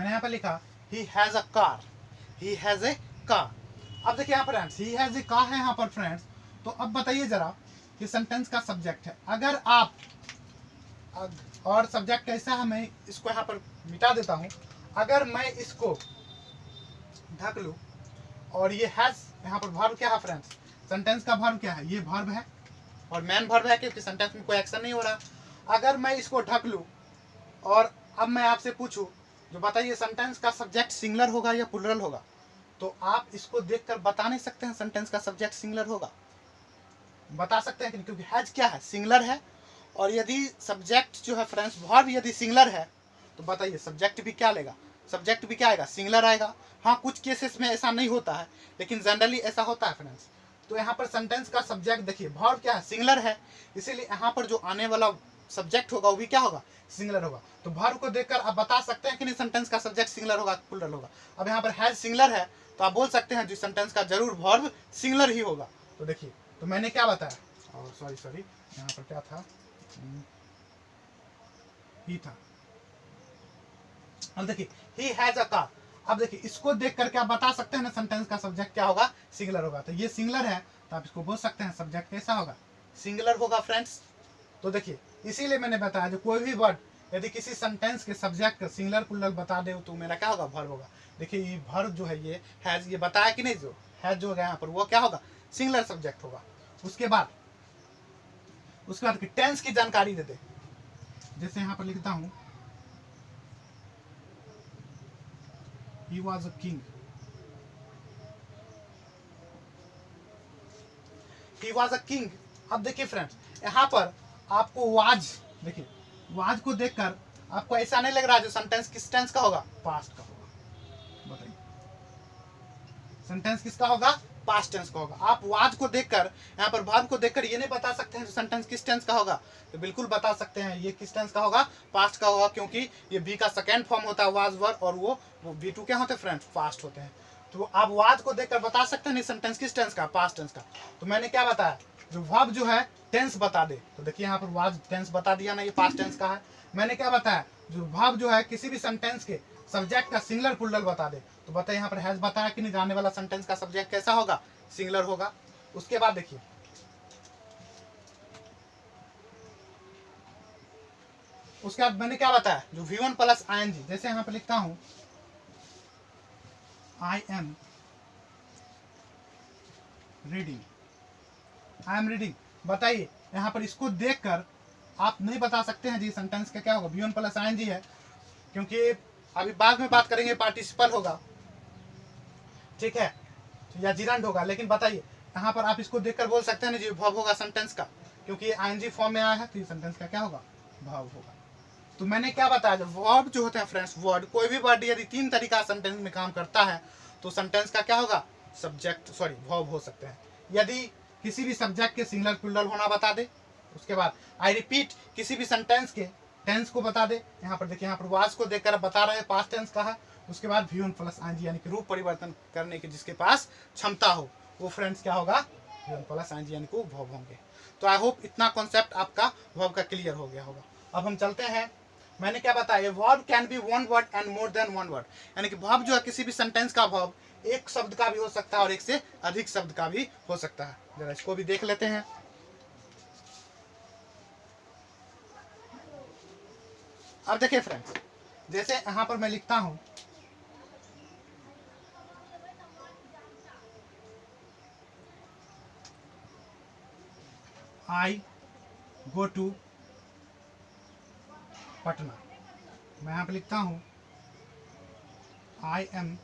[SPEAKER 1] मैंने यहाँ पर लिखा he has a car, he has a car. अब देखिए यहाँ पर friends he has a car है यहाँ पर फ्रेंड्स। तो अब बताइए जरा कि सेंटेंस का सब्जेक्ट है, अगर आप और सब्जेक्ट कैसा है, मैं इसको यहाँ पर मिटा देता हूँ। अगर मैं इसको ढक लूँ और ये हैज यहाँ पर वर्ब क्या है फ्रेंड्स, सेंटेंस का वर्ब क्या है, ये वर्ब है और मेन वर्ब है क्योंकि सेंटेंस में कोई एक्शन नहीं हो रहा। अगर मैं इसको ढक लूँ और अब मैं आपसे पूछूं जो बताइए सेंटेंस का सब्जेक्ट सिंगुलर होगा या प्लूरल होगा, तो आप इसको देखकर बता नहीं सकते हैं सेंटेंस का सब्जेक्ट सिंगुलर होगा। बता सकते हैं क्योंकि हैज क्या है, सिंगुलर है। और यदि सब्जेक्ट जो है फ्रेंड्स वर्ब यदि सिंगुलर है तो बताइए सब्जेक्ट भी क्या लेगा, सब्जेक्ट भी क्या आएगा, सिंगुलर आएगा। हाँ कुछ केसेस में ऐसा नहीं होता है लेकिन जनरली ऐसा होता है फ्रेंड्स। तो यहाँ पर सेंटेंस का सब्जेक्ट देखिए वर्ब क्या है, सिंगुलर है, इसीलिए यहाँ पर जो आने वाला सब्जेक्ट होगा वो भी क्या होगा, सिंगुलर होगा। तो वर्ब को देखकर आप बता सकते हैं कि नहीं सेंटेंस का सब्जेक्ट सिंगुलर होगा प्लूरल होगा। अब यहाँ पर हैज सिंगुलर है तो आप बोल सकते हैं जो सेंटेंस का जरूर वर्ब सिंगुलर ही होगा। तो देखिए तो मैंने क्या बताया, और सॉरी यहाँ पर क्या था, ही था। अब देखिए ही हैज अ कार। अब देखिए इसको देख करके आप बता सकते हैं ना सेंटेंस का सब्जेक्ट क्या होगा, सिंगुलर होगा। तो ये सिंगुलर है तो आप इसको बोल सकते हैं सब्जेक्ट कैसा होगा, सिंगुलर होगा फ्रेंड्स। तो देखिए इसीलिए मैंने बताया जो कोई भी वर्ड यदि किसी सेंटेंस के सब्जेक्ट का सिंगुलर प्लूरल बता दे तो मेरा क्या होगा, वर्ब होगा। देखिए ये वर्ब जो है ये हैज, ये बताया कि नहीं, जो हैज जो है यहाँ पर वो क्या होगा, सिंगुलर सब्जेक्ट होगा। उसके बाद टेंस की जानकारी दे दे, जैसे यहाँ पर लिखता हूँ he was a king, he was a king। अब देखिए फ्रेंड्स यहाँ पर आपको वाज, देखिए वाज को देखकर आपको ऐसा नहीं लग रहा जो सेंटेंस किस टेंस का होगा, पास्ट का होगा। बताइए सेंटेंस किसका होगा, पास्ट टेंस का होगा। आप वाज को देखकर यहाँ पर वर्ब को देखकर ये नहीं बता सकते हैं जो सेंटेंस किस टेंस का होगा, तो बिल्कुल बता सकते हैं ये किस टेंस का होगा, पास्ट का होगा, क्योंकि ये बी का सेकेंड फॉर्म होता है वाज वर्ब और वो V2 क्या होते हैं फ्रेंड्स, पास्ट होते हैं। तो आप वाज को देखकर बता सकते हैं नहीं सेंटेंस किस टेंस का, पास्ट टेंस का। तो मैंने क्या बताया जो वर्ब जो है टेंस बता दे, तो देखिए यहाँ पर वाज टेंस बता दिया ना, ये पास्ट टेंस का है। मैंने क्या बताया जो वर्ब जो है किसी भी सेंटेंस के सब्जेक्ट का सिंगुलर प्लूरल बता दे, तो बताइए यहाँ पर हैज बताया कि नहीं, जाने वाला सेंटेंस का सब्जेक्ट कैसा होगा, सिंगुलर होगा। उसके बाद देखिए उसके बाद मैंने क्या बताया जो V1 प्लस ING, जैसे यहाँ पर लिखता हूं आई एम रीडिंग, बताइए यहाँ पर इसको देखकर आप नहीं बता सकते हैं जी सेंटेंस का क्या होगा, V1 प्लस ING है, क्योंकि अभी बाद में बात करेंगे पार्टिसिपल होगा, ठीक है, या जिरंड होगा। लेकिन बताइए यहाँ पर आप इसको देखकर बोल सकते हैं ना जी वर्ब होगा सेंटेंस का, क्योंकि ING फॉर्म में आया है तो ये सेंटेंस का क्या होगा, वर्ब होगा। तो मैंने क्या बताया जो वर्ब जो होते हैं फ्रेंड्स, वर्ड कोई भी वर्ड यदि तीन तरीका सेंटेंस में काम करता है तो सेंटेंस का क्या होगा, सब्जेक्ट वर्ब हो सकते हैं। यदि किसी भी सब्जेक्ट के सिंगुलर प्लूरल होना बता दे, उसके बाद आई रिपीट किसी भी सेंटेंस के टेंस को बता दे। यहाँ पर देखिए यहाँ पर वाज को देखकर बता रहे हैं पास्ट टेंस का है। उसके बाद V1 प्लस ING यानी कि रूप परिवर्तन करने की जिसके पास क्षमता हो वो फ्रेंड्स क्या होगा, V1 प्लस ING यानी कि वर्ब होंगे। तो आई होप इतना कॉन्सेप्ट आपका वर्ब का क्लियर हो गया होगा। अब हम चलते हैं, मैंने क्या बताया verb can be one word and more than one word, यानी कि वर्ब जो है किसी भी सेंटेंस का वर्ब एक शब्द का भी हो सकता है और एक से अधिक शब्द का भी हो सकता है। जरा इसको भी देख लेते हैं। अब देखिए फ्रेंड्स जैसे यहाँ पर मैं लिखता हूं आई गो टू पटना, मैं यहाँ पे लिखता हूं I am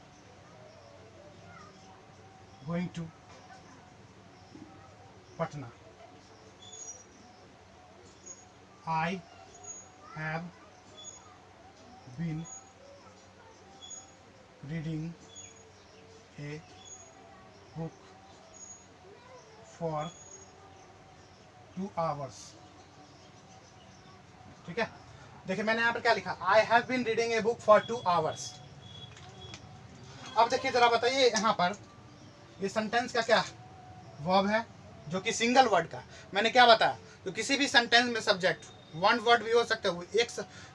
[SPEAKER 1] going to Patna, I have been reading a book for 2 hours। ठीक है, देखिए मैंने यहाँ पर क्या लिखा, I have been reading a book for 2 hours। अब देखिए जरा बताइए यहाँ पर ये सेंटेंस का क्या वर्ब है जो कि सिंगल वर्ड का। मैंने क्या बताया जो किसी भी सेंटेंस में सब्जेक्ट वन वर्ड भी हो सकता है, वो एक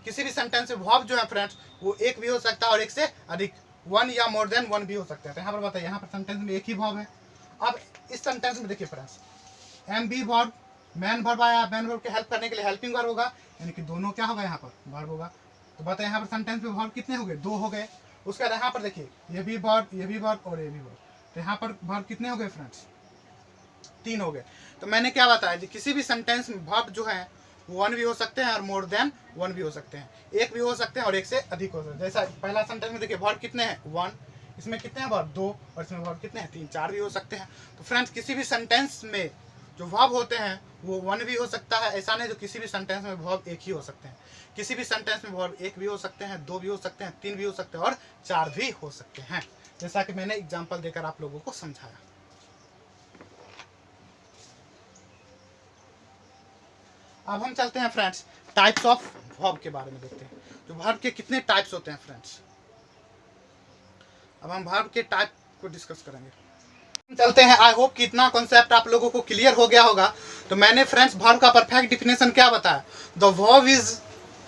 [SPEAKER 1] किसी भी सेंटेंस में वर्ब जो है फ्रेंड्स वो एक भी हो सकता है और एक से अधिक, वन या मोर देन वन भी हो सकता है। तो यहाँ पर बताइए, यहाँ पर सेंटेंस में एक ही वर्ब है। अब इस सेंटेंस में देखिए friends, am be verb, main verb आया, मैन वर्ब के हेल्प करने के लिए हेल्पिंग वर्ब होगा, यानी कि दोनों क्या होगा यहाँ पर वर्ब होगा। तो बताइए यहाँ पर सेंटेंस में वर्ब कितने हो गए, दो हो गए। उसके बाद यहाँ पर देखिए ये भी वर्ब, ये भी वर्ब और ये भी वर्ब, तो यहाँ पर वर्ब कितने हो गए फ्रेंड्स, तीन हो गए। तो मैंने क्या बताया कि किसी भी सेंटेंस में वर्ब जो है वन भी हो सकते हैं और मोर देन वन भी हो सकते हैं, एक भी हो सकते हैं और एक से अधिक हो सकते हैं। जैसा पहला सेंटेंस में देखिए वर्ब कितने हैं, वन, इसमें कितने हैं वर्ब, दो, और इसमें वर्ब कितने हैं, तीन, चार भी हो सकते हैं। तो फ्रेंड्स किसी भी सेंटेंस में जो वर्ब होते हैं वो वन भी हो सकता है, ऐसा नहीं जो किसी भी सेंटेंस में वर्ब एक ही हो सकते हैं। किसी भी सेंटेंस में वर्ब एक भी हो सकते हैं, दो भी हो सकते हैं, तीन भी हो सकते हैं और चार भी हो सकते हैं, जैसा कि मैंने एग्जाम्पल देकर आप लोगों को समझाया। अब हम चलते हैं फ्रेंड्स टाइप्स ऑफ वर्ब के बारे में देखते हैं, जो वर्ब के कितने टाइप्स होते हैं फ्रेंड्स। अब हम वर्ब के टाइप को डिस्कस करेंगे। हम चलते हैं, आई होप कि इतना कॉन्सेप्ट आप लोगों को क्लियर हो गया होगा। तो मैंने फ्रेंड्स वर्ब का परफेक्ट डिफिनेशन क्या बताया, the verb is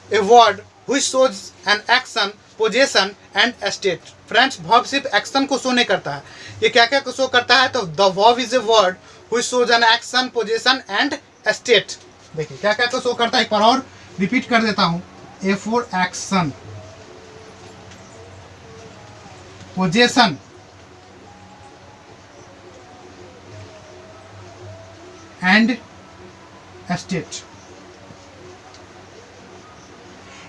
[SPEAKER 1] a word which shows an action, position and state. Friends verb सिर्फ एक्शन को शो नहीं करता है, ये क्या क्या को शो करता है, तो the verb is a word which shows an action, position and state. देखिए क्या क्या तो शो करता है, एक बार और रिपीट कर देता हूं, A for action, position and state.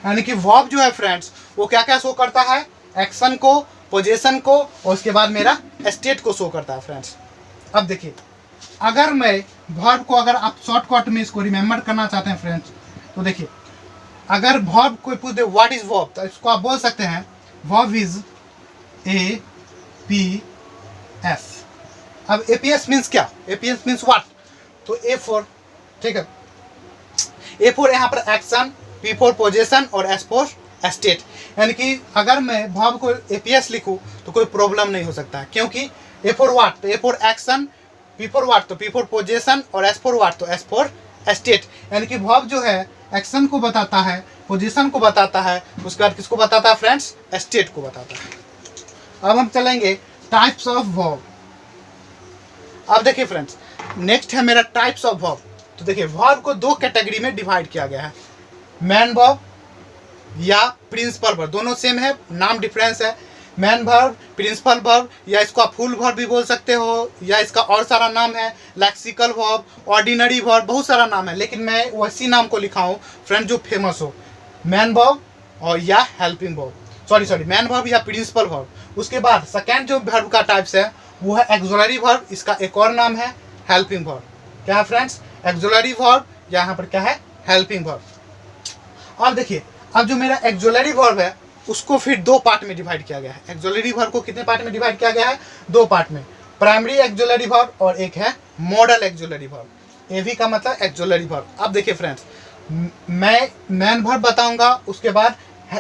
[SPEAKER 1] यानी कि वर्ब जो है फ्रेंड्स वो क्या क्या शो करता है, एक्शन को, पोजीशन को और उसके बाद मेरा स्टेट को शो करता है फ्रेंड्स। अब देखिए अगर मैं वर्ब को, अगर आप शॉर्टकट में इसको रिमेंबर करना चाहते हैं फ्रेंड्स, तो देखिए अगर वर्ब कोई पूछ दे व्हाट इज वर्ब, तो इसको आप बोल सकते हैं verb is A P S. अब ए पी एस मीन्स क्या, A P S means what, तो ए फॉर, ठीक है, ए फॉर यहाँ पर एक्शन, पी फॉर पोजीशन और एस फॉर स्टेट। यानी कि अगर मैं वर्ब को ए पी एस लिखूँ तो कोई प्रॉब्लम नहीं हो सकता है, क्योंकि ए फॉर व्हाट, तो A for action, P for what, तो पी फॉर पोजीशन और एस फॉर व्हाट, तो एस फॉर स्टेट। यानी कि वर्ब जो है एक्शन को बताता है, पोजीशन को बताता है, उसके बाद किसको बताता है फ्रेंड्स, स्टेट को बताता है। अब हम चलेंगे टाइप्स ऑफ वर्ब। अब देखिए फ्रेंड्स नेक्स्ट है मेरा टाइप्स ऑफ वर्ब। तो देखिए वर्ब को दो कैटेगरी में डिवाइड किया गया है, मैन वर्ब या प्रिंसिपल वर्ब, दोनों सेम है, नाम डिफरेंस है। मैन वर्ब, प्रिंसिपल वर्ब, या इसको आप फुल वर्ब भी बोल सकते हो, या इसका और सारा नाम है, लेक्सिकल वर्ब, ऑर्डिनरी वर्ब, बहुत सारा नाम है, लेकिन मैं वैसी नाम को लिखा हूँ फ्रेंड जो फेमस हो, मैन वर्ब और या helping verb, sorry man verb या प्रिंसिपल वर्ब। उसके बाद सेकेंड जो वर्ब का टाइप्स है वो है एक्सुलरी वर्ब, इसका एक और नाम है हेल्पिंग वर्ब। क्या है फ्रेंड्स, एक्सुलरी वर्ब, यहाँ पर क्या है, हेल्पिंग वर्ब। अब देखिए अब जो मेरा एक्सुलरी वर्ब है उसको फिर दो पार्ट में डिवाइड किया गया है। एक्सुलरी वर्ब को कितने पार्ट में डिवाइड किया गया है, दो पार्ट में, प्राइमरी एक्सुलरी वर्ब और एक है मॉडल एक्सुलरी वर्ब। एवी का मतलब एक्सुलरी वर्ब। अब देखिए फ्रेंड्स मैं मैन वर्ब बताऊंगा, उसके बाद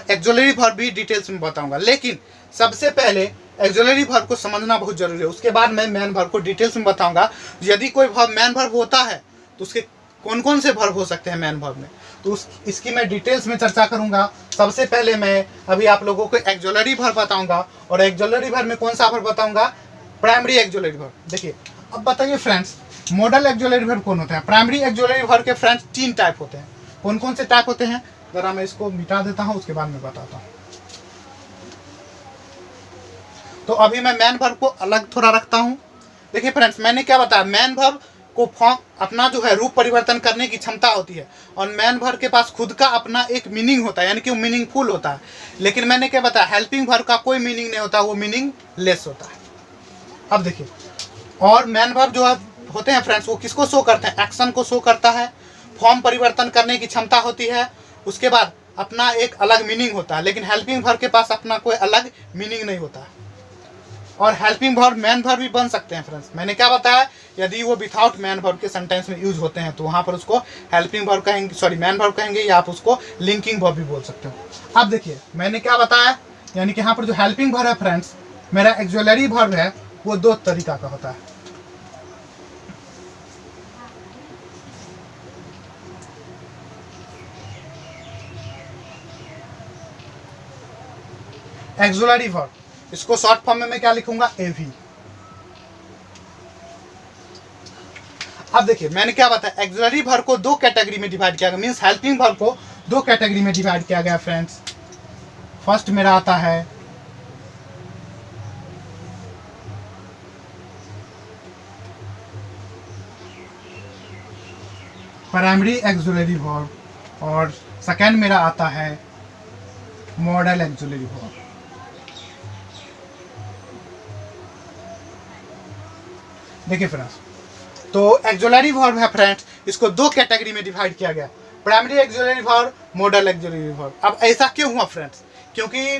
[SPEAKER 1] एक्सुलरी वर्ब भी डिटेल्स में बताऊंगा, लेकिन सबसे पहले एक्सुलरी वर्ब को समझना बहुत जरूरी है, उसके बाद मैं मैन वर्ब को डिटेल्स में बताऊंगा। यदि कोई वर्ब मैन वर्ब होता है तो उसके कौन कौन से वर्ब हो सकते हैं मैन वर्ब में, तो इसकी मैं डिटेल्स में चर्चा करूंगा। सबसे पहले मैं अभी आप लोगों को एक्सुलरी वर्ब बताऊंगा, और एक्सुलरी वर्ब में कौन सा वर्ब बताऊंगा, प्राइमरी एक्सुलरी वर्ब। देखिए अब बताइए फ्रेंड्स मॉडल एक्सुलरी वर्ब कौन होता है। प्राइमरी एक्सुलरी वर्ब के फ्रेंड्स तीन टाइप होते हैं। कौन कौन से टाइप होते हैं, जरा मैं इसको मिटा देता हूँ, उसके बाद मैं बताता हूँ। तो अभी मैं मैन वर्ब को अलग थोड़ा रखता हूँ। देखिए फ्रेंड्स मैंने क्या बताया, मैन वर्ब को फॉर्म अपना जो है रूप परिवर्तन करने की क्षमता होती है, और मैन वर्ब के पास खुद का अपना एक मीनिंग होता है, यानी कि वो मीनिंगफुल होता है। लेकिन मैंने क्या बताया, हेल्पिंग वर्ब का कोई मीनिंग नहीं होता, वो मीनिंगलेस होता है। अब देखिए और मैन वर्ब जो होते हैं फ्रेंड्स वो किसको शो करते हैं, एक्शन को शो करता है, फॉर्म परिवर्तन करने की क्षमता होती है, उसके बाद अपना एक अलग मीनिंग होता है। लेकिन हेल्पिंग वर्ब के पास अपना कोई अलग मीनिंग नहीं होता है। और हेल्पिंग वर्ब मैन वर्ब भी बन सकते हैं फ्रेंड्स। मैंने क्या बताया, यदि वो विथआउट मैन वर्ब के सेंटेंस में यूज होते हैं तो वहाँ पर उसको हेल्पिंग वर्ब कहेंगे, सॉरी मैन वर्ब कहेंगे, या आप उसको लिंकिंग वर्ब भी बोल सकते हो। अब देखिए मैंने क्या बताया, यानी कि यहाँ पर जो हेल्पिंग वर्ब है फ्रेंड्स, मेरा एक्सुलरी वर्ब है, वो दो तरीका का होता है। एक्सुलरी वर्ब, इसको शॉर्ट फॉर्म में मैं क्या लिखूंगा, एवी। अब देखिए मैंने क्या बताया, एक्सुलरी वर्ब को दो कैटेगरी में डिवाइड किया गया, मीन्स हेल्पिंग वर्ब को दो कैटेगरी में डिवाइड किया गया फ्रेंड्स। फर्स्ट मेरा आता है प्राइमरी एक्सुलरी वर्ब और सेकंड मेरा आता है मॉडल एक्सुलरी वर्ब। देखिए फ्रेंड्स, तो एक्सुलरी वर्ब है फ्रेंड्स, इसको दो कैटेगरी में डिवाइड किया गया, primary auxiliary verb, modal auxiliary verb. अब ऐसा क्यों हुआ फ्रेंड्स, क्योंकि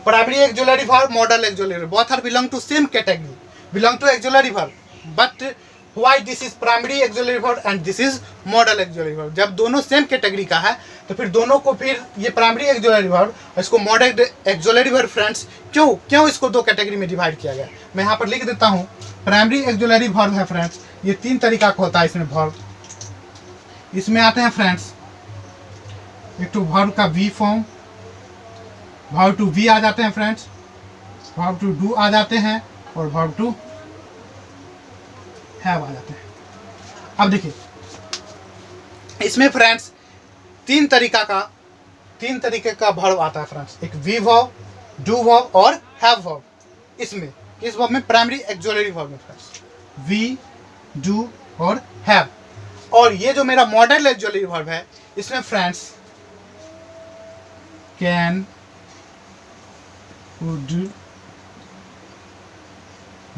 [SPEAKER 1] primary auxiliary verb, modal auxiliary verb both are belong to same category, belong to auxiliary verb, but why this is primary auxiliary verb and this is modal auxiliary verb. जब दोनों सेम कैटेगरी का है तो फिर दोनों को फिर ये प्राइमरी एक्सुलरी वर्ब, इसको मॉडल एक्सुलरी वर्ब फ्रेंड्स, क्यों इसको दो कैटेगरी में डिवाइड किया गया, मैं यहाँ पर लिख देता हूँ। प्राइमरी एक्सुलरी वर्ब है फ्रेंड्स, ये तीन तरीका का होता है इसमें वर्ब। इसमें आते हैं फ्रेंड्स एक तो वर्ब का be form, verb to be आ जाते हैं फ्रेंड्स, वर्ब टू डू आ जाते हैं और वर्ब टू हैव आ जाते हैं। अब देखिए इसमें फ्रेंड्स तीन तरीके का वर्ब आता है फ्रेंड्स, एक वी वर्ब, डू वर्ब और हैव वर्ब। इसमें इस वर्ब में प्राइमरी एक्सुलरी वर्ब में फ्रेंड्स वी, डू और हैव। और ये जो मेरा मॉडल एक्सुलरी वर्ब है, इसमें friends can, would,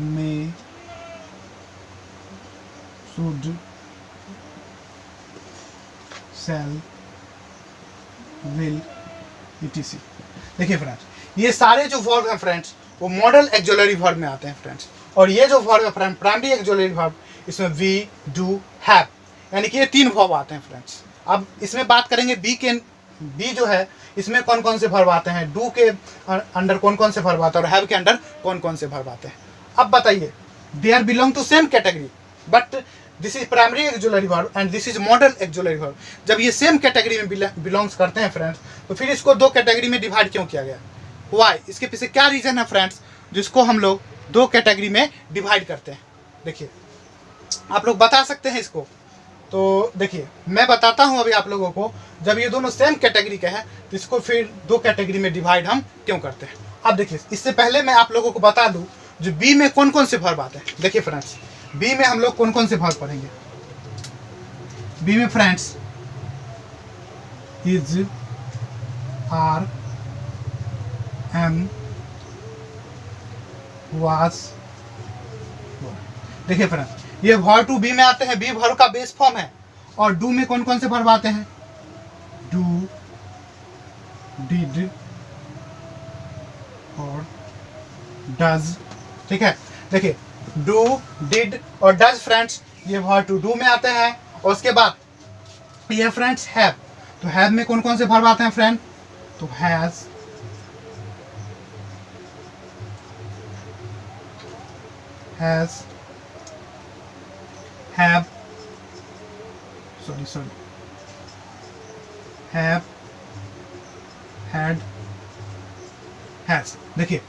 [SPEAKER 1] may, should, shall, will, etc। देखिए फ्रेंड्स, ये सारे जो वर्ब हैं फ्रेंड्स वो मॉडल एक्सुलरी वर्ब में आते हैं फ्रेंड्स, और ये जो वर्ब है फ्रेंड प्राइमरी एक्सुलरी वर्ब, इसमें वी, डू, हैव, यानी कि ये तीन वर्ब आते हैं फ्रेंड्स। अब इसमें बात करेंगे बी जो है, इसमें कौन कौन से वर्ब आते हैं, डू के अंडर कौन कौन से वर्ब आते हैं और हैव के अंडर कौन कौन से वर्ब आते हैं। अब बताइए, they are belong to same category, but this is primary auxiliary verb and this is modal auxiliary verb. जब ये सेम कैटेगरी में बिलोंग्स करते हैं फ्रेंड्स, तो फिर इसको दो कैटेगरी में डिवाइड क्यों किया गया, वाई, इसके पीछे क्या रीजन है फ्रेंड्स, जिसको हम लोग दो कैटेगरी में डिवाइड करते हैं। देखिए आप लोग बता सकते हैं इसको, तो देखिए मैं बताता हूं अभी आप लोगों को। जब ये दोनों सेम कैटेगरी के हैं तो इसको फिर दो कैटेगरी में डिवाइड हम क्यों करते हैं। अब देखिए इससे पहले मैं आप लोगों को बता दूं जो बी में कौन कौन से वर्ब आते हैं। देखिए फ्रेंड्स, बी में हम लोग कौन कौन से वर्ब पढ़ेंगे। बी में friends is, are, am, was. देखिए फ्रेंड्स, ये वर्ब टू बी में आते हैं, बी वर्ब का बेस फॉर्म है। और डू में कौन कौन से वर्ब आते हैं, डू, डिड और डज। ठीक है, देखिए डू, डिड और डज फ्रेंड्स ये वर्ब टू डू में आते हैं। और उसके बाद ये फ्रेंड्स हैव, तो हैव में कौन कौन से वर्ब आते हैं फ्रेंड, तो has, have, have, had, has। देखिए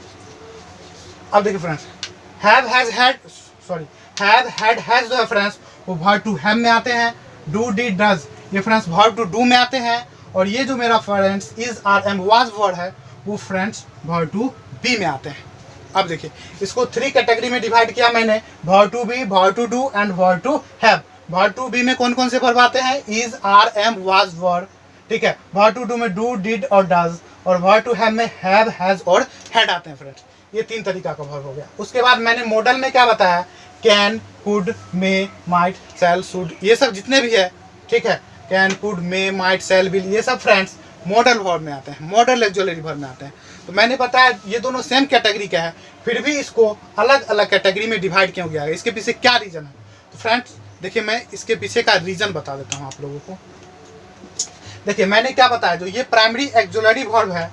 [SPEAKER 1] अब देखिए friends, have, has, had, have, had, has जो है फ्रेंड्स वो वर्ब टू हैव में आते हैं। डू, डिड, डज ये फ्रेंड्स वर्ब टू डू में आते हैं। और ये जो मेरा friends is, are, am, was word है वो फ्रेंड्स वर्ब टू बी में आते हैं। अब देखिए इसको थ्री कैटेगरी में डिवाइड किया मैंने, verb to be, verb to do and verb to have. Verb to be में कौन कौन से वर्ब आते हैं, is, are, am, was verb. ठीक है, वर्ब टू डू में डू, डिड और डज, और वर्ब टू हैव में हैव, हैज और हैड आते हैं फ्रेंड्स। ये तीन तरीका का वर्ब हो गया। उसके बाद मैंने मॉडल में क्या बताया, can, could, may, might, shall, should, ये सब जितने भी है, ठीक है, can, could, may, might, shall, will, ये सब फ्रेंड्स मॉडल वर्ब में आते हैं, मॉडल एक्सुलरी वर्ब में आते हैं। तो मैंने बताया ये दोनों सेम कैटेगरी का है, फिर भी इसको अलग अलग कैटेगरी में डिवाइड क्यों किया गया, इसके पीछे क्या रीज़न है। तो फ्रेंड्स देखिए मैं इसके पीछे का रीज़न बता देता हूँ आप लोगों को। देखिए मैंने क्या बताया, जो ये प्राइमरी एक्सुलरी वर्ब है,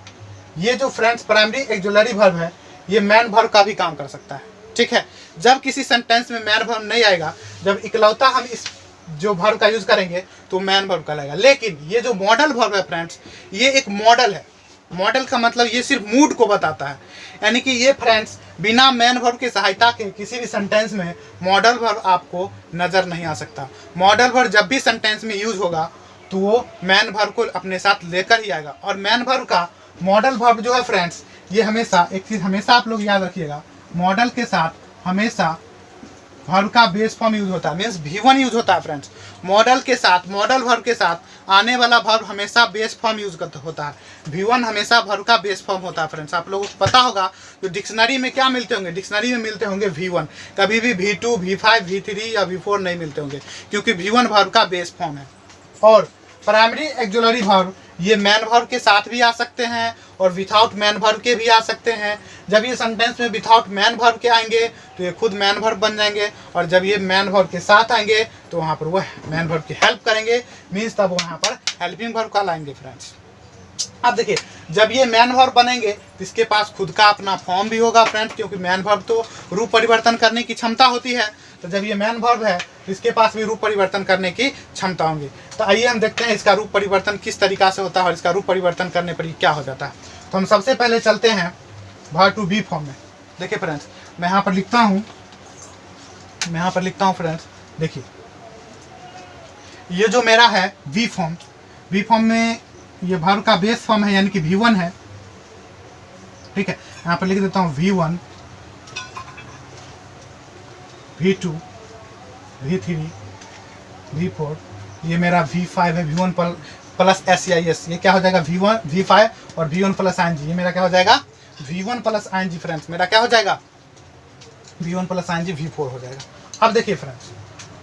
[SPEAKER 1] ये जो फ्रेंड्स प्राइमरी एक्सुलरी वर्ब है, ये मैन वर्ब का भी काम कर सकता है। ठीक है, जब किसी सेंटेंस में मैन वर्ब नहीं आएगा, जब इकलौता हम इस जो वर्ब का यूज करेंगे तो मैन वर्ब कहलाएगा। लेकिन ये जो मॉडल वर्ब है फ्रेंड्स, ये एक मॉडल है, मॉडल का मतलब ये सिर्फ मूड को बताता है, यानी कि ये फ्रेंड्स बिना मैन वर्ब की सहायता के किसी भी सेंटेंस में मॉडल वर्ब आपको नज़र नहीं आ सकता। मॉडल वर्ब जब भी सेंटेंस में यूज होगा तो वो मैन वर्ब को अपने साथ लेकर ही आएगा। और मैन वर्ब का मॉडल वर्ब जो है फ्रेंड्स, ये हमेशा एक चीज़ हमेशा आप लोग याद रखिएगा, मॉडल के साथ हमेशा वर्ब का बेस फॉर्म यूज होता है, मीन्स V1 यूज होता है फ्रेंड्स। मॉडल के साथ, मॉडल वर्ब के साथ आने वाला वर्ब हमेशा बेस फॉर्म यूज होता है। V1 हमेशा वर्ब का बेस फॉर्म होता है फ्रेंड्स। आप लोगों को पता होगा तो डिक्शनरी में क्या मिलते होंगे, डिक्शनरी में मिलते होंगे V1, कभी भी V2, V5, V3 या V4 नहीं मिलते होंगे, क्योंकि V1 वर्ब का बेस फॉर्म है। और प्राइमरी एक्जुलरी वर्ब ये मैन वर्ब के साथ भी आ सकते हैं और विथआउट मैन वर्ब के भी आ सकते हैं। जब ये सेंटेंस में विथआउट मैन वर्ब के आएंगे तो ये खुद मैन वर्ब बन जाएंगे, और जब ये मैन वर्ब के साथ आएंगे तो वहाँ पर वो मैन वर्ब की हेल्प करेंगे, मीन्स तब वहाँ पर हेल्पिंग वर्ब का लाएंगे फ्रेंड्स। अब देखिए, जब ये मैन वर्ब बनेंगे तो इसके पास खुद का अपना फॉर्म भी होगा फ्रेंड्स, क्योंकि मैन वर्ब तो रूप परिवर्तन करने की क्षमता होती है। तो जब ये मैन वर्ब है तो इसके पास भी रूप परिवर्तन करने की क्षमता होंगी। तो आइए हम देखते हैं इसका रूप परिवर्तन किस तरीका से होता है और इसका रूप परिवर्तन करने पर क्या हो जाता है। तो हम सबसे पहले चलते हैं वर्ब टू बी फॉर्म में। देखिए फ्रेंड्स, मैं यहाँ पर लिखता हूँ, फ्रेंड्स, देखिए ये जो मेरा है बी फॉर्म में ये वर्ब का बेस फॉर्म है, यानी कि V1 है। ठीक है, यहाँ पर लिख देता हूँ V1, V2, V3, V4, ये मेरा V5 है, V1 प्लस SEIS, ये क्या हो जाएगा V1, V5 और V1 प्लस ING, ये मेरा क्या हो जाएगा V1 प्लस ING फ्रेंड्स, मेरा क्या हो जाएगा V1 प्लस ING V4 हो जाएगा। अब देखिए फ्रेंड्स,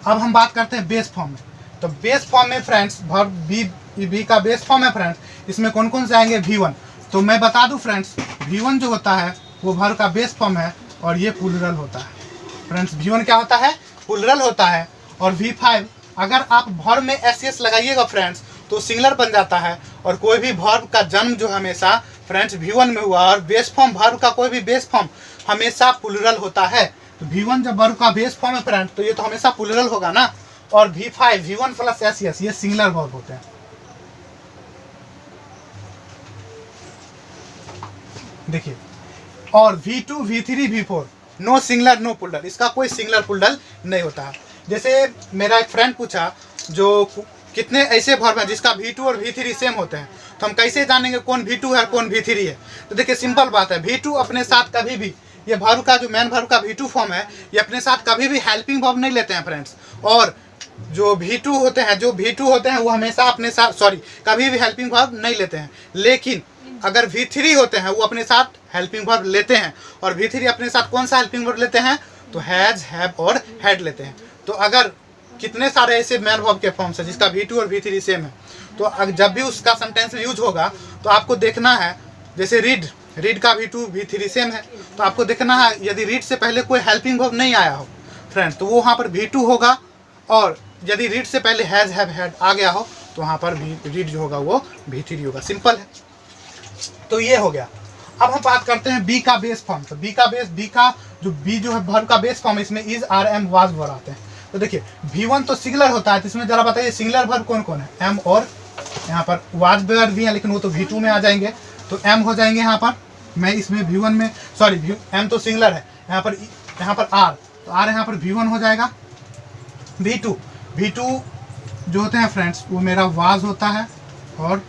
[SPEAKER 1] अब हम बात करते हैं बेस फॉर्म में। तो बेस फॉर्म में फ्रेंड्स वर्ब बी का बेस फॉर्म है फ्रेंड्स, इसमें कौन कौन से आएंगे V1। तो मैं बता दूं फ्रेंड्स, V1 जो होता है वो वर्ब का बेस फॉर्म है और ये प्लूरल होता है फ्रेंड्स। V1 क्या होता है, प्लूरल होता है। और V5 अगर आप वर्ब में SES लगाइएगा फ्रेंड्स तो सिंगुलर बन जाता है, और कोई भी वर्ब का जन्म जो हमेशा फ्रेंड्स V1 में हुआ, और बेस फॉर्म वर्ब का कोई भी बेस फॉर्म हमेशा प्लूरल होता है। तो V1 जब वर्ब का बेस फॉर्म है फ्रेंड्स तो ये तो हमेशा प्लूरल होगा ना। और V5 V1 प्लस SES ये सिंगुलर वर्ब होते हैं। देखिए, और V2 V3 V4 no singular no plural, इसका कोई सिंगुलर प्लूरल नहीं होता है। जैसे मेरा एक फ्रेंड पूछा जो कितने ऐसे वर्ब हैं जिसका V2 और V3 सेम होते हैं, तो हम कैसे जानेंगे कौन V2 है कौन V3 है। तो देखिए सिंपल बात है, V2 अपने साथ कभी भी, ये वर्ब का जो मैन वर्ब का V2 फॉर्म है, ये अपने साथ कभी भी हेल्पिंग वर्ब नहीं लेते हैं फ्रेंड्स। और जो V2 होते हैं वो हमेशा अपने साथ कभी भी हेल्पिंग वर्ब नहीं लेते हैं। लेकिन अगर V3 होते हैं वो अपने साथ हेल्पिंग वर्ब लेते हैं, और V3 अपने साथ कौन सा हेल्पिंग वर्ब लेते हैं, तो हैज, हैव और हैड लेते हैं। तो अगर कितने सारे ऐसे मैन वर्ब के फॉर्म्स हैं जिसका V2 और V3 सेम है, तो जब भी उसका सेंटेंस में यूज होगा तो आपको देखना है, जैसे रीड का V2 V3 सेम है, तो आपको देखना है यदि रीड से पहले कोई हेल्पिंग वर्ब नहीं आया हो फ्रेंड्स तो वो वहाँ पर V2 होगा, और यदि रीड से पहले हैज, हैव, हैड आ गया हो तो वहाँ पर रीड जो होगा वो V3 होगा। सिंपल है। तो ये हो गया। अब हम बात करते हैं बी का बेस फॉर्म। तो बी का जो है वर्ब का बेस फॉर्म, इसमें is, are, am, was verb आते हैं। तो देखिए V1 तो सिंगुलर होता है, तो इसमें जरा बताइए सिंगुलर वर्ब कौन कौन है, एम, और यहाँ पर वाज वर्ब भी है लेकिन वो तो V2 में आ जाएंगे, तो एम हो जाएंगे यहाँ पर। मैं इसमें V1 में एम तो सिंगुलर है, यहाँ पर आर, तो आर यहाँ पर V1 हो जाएगा। V2 जो होते हैं फ्रेंड्स वो मेरा वाज होता है, और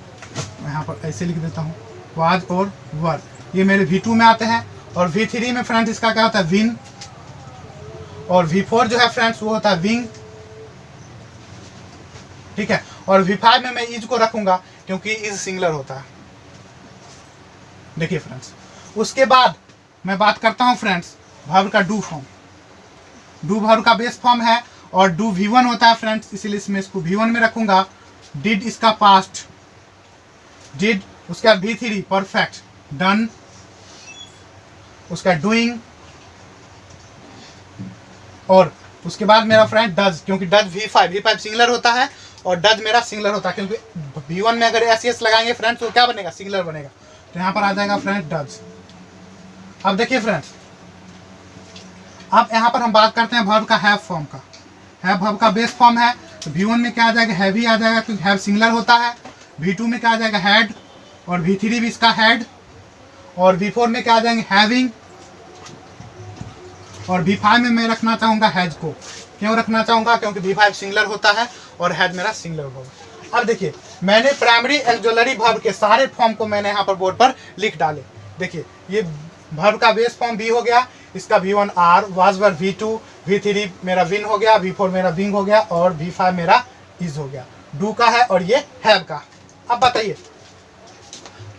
[SPEAKER 1] यहाँ पर ऐसे लिख देता हूँ वाज और वर, ये मेरे V2 में आते हैं। और V3 में फ्रेंड्स इसका क्या होता है, विन। और V4 जो है फ्रेंड्स वो होता है विंग। ठीक है, और V5 में मैं इज को रखूंगा क्योंकि इज सिंगुलर होता है। देखिए फ्रेंड्स, उसके बाद मैं बात करता हूँ फ्रेंड्स वर्ब का डू फॉर्म। डू वर्ब का बेस फॉर्म है और डू V1 होता है फ्रेंड्स, इसीलिए इसमें इसको V1 में रखूंगा। डिड इसका पास्ट, डिड उसका V3 परफेक्ट, डन उसका डूइंग, और उसके बाद मेरा फ्रेंड डज, क्योंकि डज V5 सिंगुलर होता है और डज मेरा सिंगुलर होता है, क्योंकि V1 में अगर एस लगाएंगे फ्रेंड्स तो क्या बनेगा, सिंगुलर बनेगा। तो यहाँ पर आ जाएगा फ्रेंड्स डज। अब देखिए फ्रेंड्स, अब यहाँ पर हम बात करते हैं वर्ब का हैव फॉर्म का। हैव वर्ब का बेस फॉर्म है, तो V1 में क्या आ जाएगा, हैव ही आ जाएगा क्योंकि हैव सिंगुलर होता है। V2 में क्या आ जाएगा, हैड, और V3 भी इसका हेड, और V4 में क्या आ जाएंगे, हैविंग, और V5 में मैं रखना चाहूँगा हैज को। क्यों रखना चाहूँगा, क्योंकि V5 सिंगुलर होता है और हैज मेरा सिंगुलर होगा। अब देखिए मैंने प्राइमरी एक्सुलरी वर्ब के सारे फॉर्म को मैंने यहाँ पर बोर्ड पर लिख डाले। देखिए ये वर्ब का बेस फॉर्म बी हो गया, इसका V1 are, was were V2, V3 मेरा विन हो गया, V4 मेरा विंग हो गया, और V5 मेरा इज हो गया। डू का है और ये हैव का। अब बताइए,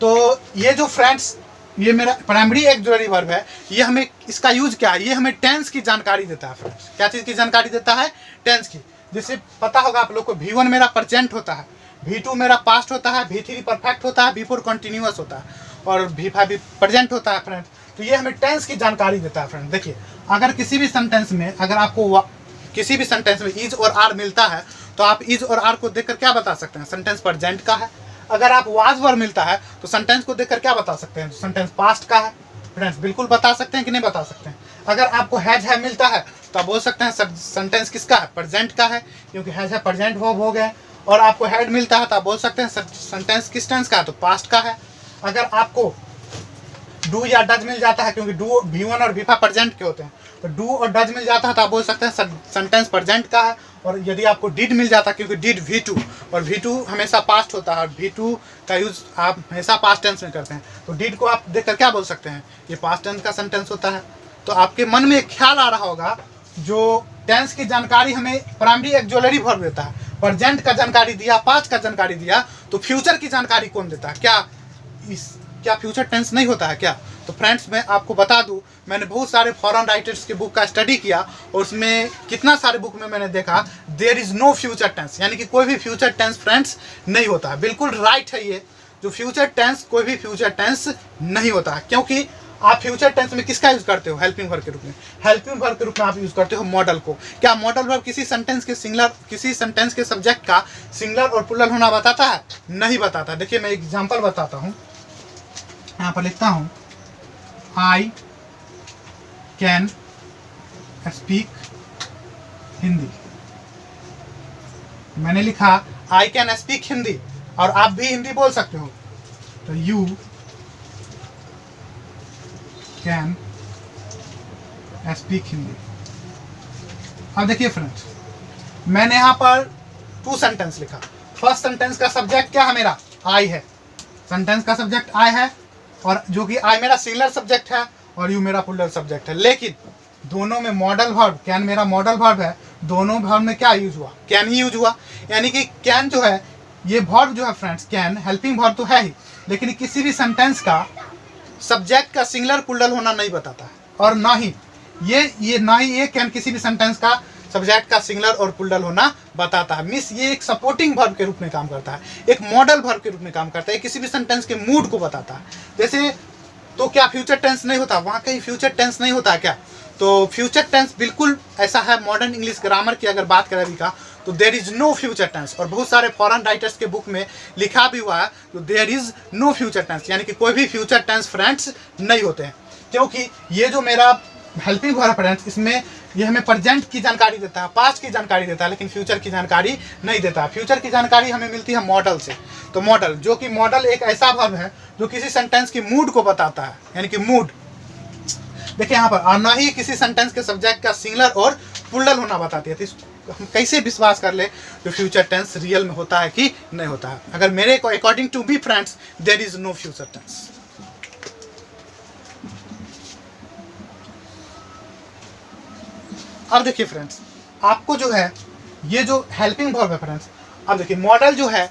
[SPEAKER 1] तो ये जो फ्रेंड्स ये मेरा प्राइमरी एक्सुलरी वर्ब है, ये हमें इसका यूज क्या है, ये हमें टेंस की जानकारी देता है फ्रेंड्स। क्या चीज़ की जानकारी देता है, टेंस की। जैसे पता होगा आप लोग को V1 मेरा प्रेजेंट होता है, V2 मेरा पास्ट होता है, V3 परफेक्ट होता है, V4 कंटिन्यूअस होता है, और V5 भी प्रेजेंट होता है फ्रेंड्स। तो ये हमें टेंस की जानकारी देता है फ्रेंड्स। देखिए अगर किसी भी सेंटेंस में, अगर आपको किसी भी सेंटेंस में इज और आर मिलता है, तो आप इज और आर को देखकर क्या बता सकते हैं, सेंटेंस प्रेजेंट का है। अगर आप वाज वर मिलता है तो सेंटेंस को देखकर क्या बता सकते हैं, सेंटेंस पास्ट का है। फ्रेंड्स बिल्कुल बता सकते हैं कि नहीं बता सकते हैं। अगर आपको हैज है मिलता है तो आप बोल सकते हैं सेंटेंस किसका है, प्रेजेंट का है, क्योंकि हैज है प्रेजेंट वर्ब हो गए। और आपको हैड मिलता है तो आप बोल सकते हैं सेंटेंस किस टेंस का है, तो पास्ट का है। अगर आपको डू या डज मिल जाता है, क्योंकि डू V1 और V5 प्रेजेंट के होते हैं, तो डू और डज मिल जाता है तो आप बोल सकते हैं सेंटेंस प्रेजेंट का है। और यदि आपको डिड मिल जाता है, क्योंकि डिड V2 और V2 हमेशा पास्ट होता है, और V2 का यूज आप हमेशा पास्ट टेंस में करते हैं, तो डिड को आप देखकर क्या बोल सकते हैं, ये पास्ट टेंस का सेंटेंस होता है। तो आपके मन में एक ख्याल आ रहा होगा, जो टेंस की जानकारी हमें प्राइमरी एक्सुलरी वर्ब देता है, प्रेजेंट का जानकारी दिया, पास्ट का जानकारी दिया, तो फ्यूचर की जानकारी कौन देता है, क्या फ्यूचर टेंस नहीं होता है क्या। तो फ्रेंड्स मैं आपको बता दूं, मैंने बहुत सारे फॉरेन राइटर्स के बुक का स्टडी किया, और उसमें कितना सारे बुक में मैंने देखा there is no future tense, यानी कि कोई भी फ्यूचर टेंस फ्रेंड्स नहीं होता है। बिल्कुल राइट है ये, जो फ्यूचर टेंस कोई भी फ्यूचर टेंस नहीं होता है, क्योंकि आप फ्यूचर टेंस में किसका यूज करते हो, हेल्पिंग वर्ब के रूप में। हेल्पिंग वर्ब के रूप में आप यूज करते हो मॉडल को। क्या मॉडल वर्ब किसी सेंटेंस के सिंगुलर, किसी सेंटेंस के सब्जेक्ट का सिंगुलर और प्लूरल होना बताता है, नहीं बताता। देखिए मैं एग्जांपल बताता हूँ, यहाँ पर लिखता हूँ आई कैन स्पीक हिंदी। मैंने लिखा आई कैन स्पीक हिंदी, और आप भी हिंदी बोल सकते हो, तो यू कैन स्पीक हिंदी। अब देखिए फ्रेंड्स, मैंने यहाँ पर 2 सेंटेंस लिखा। फर्स्ट सेंटेंस का सब्जेक्ट क्या है, मेरा आई है, सेंटेंस का सब्जेक्ट आई है, और जो कि आई मेरा सिंगुलर सब्जेक्ट है और यू मेरा प्लूरल सब्जेक्ट है। लेकिन दोनों में मॉडल वर्ब, कैन मेरा मॉडल वर्ब है, दोनों वर्ब में क्या यूज हुआ, कैन ही यूज हुआ। यानी कि कैन जो है, ये वर्ब जो है फ्रेंड्स, कैन हेल्पिंग वर्ब तो है ही, लेकिन किसी भी सेंटेंस का सब्जेक्ट का सिंगुलर प्लूरल होना नहीं बताता है, और ना ही ये कैन किसी भी सेंटेंस का सब्जेक्ट का सिंगुलर और प्लूरल होना बताता है। मिस ये एक सपोर्टिंग वर्ब के रूप में काम करता है, एक मॉडल वर्ब के रूप में काम करता है, किसी भी सेंटेंस के मूड को बताता है। जैसे तो क्या फ्यूचर टेंस नहीं होता, वहाँ कहीं फ्यूचर टेंस नहीं होता क्या, तो फ्यूचर टेंस बिल्कुल ऐसा है। मॉडर्न इंग्लिश ग्रामर की अगर बात करें अभी का, तो there is no future tense, और बहुत सारे फॉरेन राइटर्स के बुक में लिखा भी हुआ है तो there is no future tense, यानी कि कोई भी फ्यूचर टेंस फ्रेंड्स नहीं होते हैं। क्योंकि ये जो मेरा हेल्पिंग वर्ब फ्रेंड्स, इसमें ये हमें प्रेजेंट की जानकारी देता है, पास्ट की जानकारी देता है, लेकिन फ्यूचर की जानकारी नहीं देता है। फ्यूचर की जानकारी हमें मिलती है मॉडल से। तो मॉडल, जो कि मॉडल एक ऐसा वर्ब है जो किसी सेंटेंस की मूड को बताता है, यानी कि मूड। देखिए यहाँ पर, और ना ही किसी सेंटेंस के सब्जेक्ट का सिंगुलर और प्लूरल होना बताती है। तो इसको हम कैसे विश्वास कर ले जो फ्यूचर टेंस रियल में होता है कि नहीं होता है। अगर मेरे को according to me friends, there is no future tense. अब देखिए फ्रेंड्स, आपको जो है ये जो हेल्पिंग वर्ब है फ्रेंड्स, अब देखिए मॉडल जो है,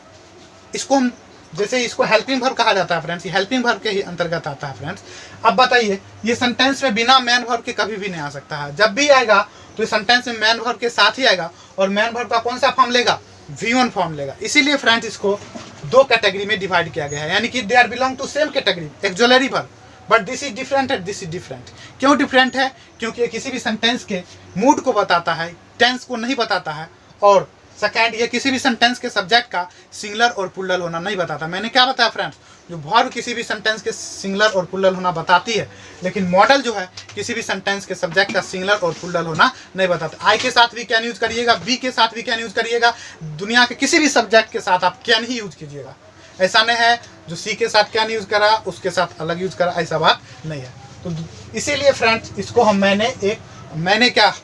[SPEAKER 1] इसको हम जैसे इसको हेल्पिंग वर्ब कहा जाता है फ्रेंड्स, ये हेल्पिंग वर्ब के ही अंतर्गत आता है फ्रेंड्स। अब बताइए, ये सेंटेंस में बिना मैन वर्ब के कभी भी नहीं आ सकता है। जब भी आएगा तो ये सेंटेंस में मैन वर्ब के साथ ही आएगा, और मैन वर्ब का कौन सा फॉर्म लेगा, V1 फॉर्म लेगा। इसीलिए फ्रेंड्स इसको 2 कैटेगरी में डिवाइड किया गया है, यानी कि they are belong to same category, auxiliary verb, but this is different and this is different. क्यों डिफरेंट है, क्योंकि ये किसी भी सेंटेंस के मूड को बताता है, टेंस को नहीं बताता है, और सेकेंड ये किसी भी सेंटेंस के सब्जेक्ट का सिंगुलर और प्लूरल होना नहीं बताता। मैंने क्या बताया फ्रेंड्स, जो वर्ब किसी भी सेंटेंस के सिंगुलर और प्लूरल होना बताती है, लेकिन मॉडल जो है किसी भी सेंटेंस के सब्जेक्ट का सिंगुलर और प्लूरल होना नहीं बताता। आई के साथ भी कैन यूज करिएगा, बी के साथ भी कैन यूज करिएगा, दुनिया के किसी भी सब्जेक्ट के साथ आप कैन ही यूज कीजिएगा। ऐसा नहीं है जो सी के साथ क्या नहीं यूज़ करा उसके साथ अलग यूज़ करा, ऐसा बात नहीं है। तो इसीलिए फ्रेंड्स इसको मैंने क्या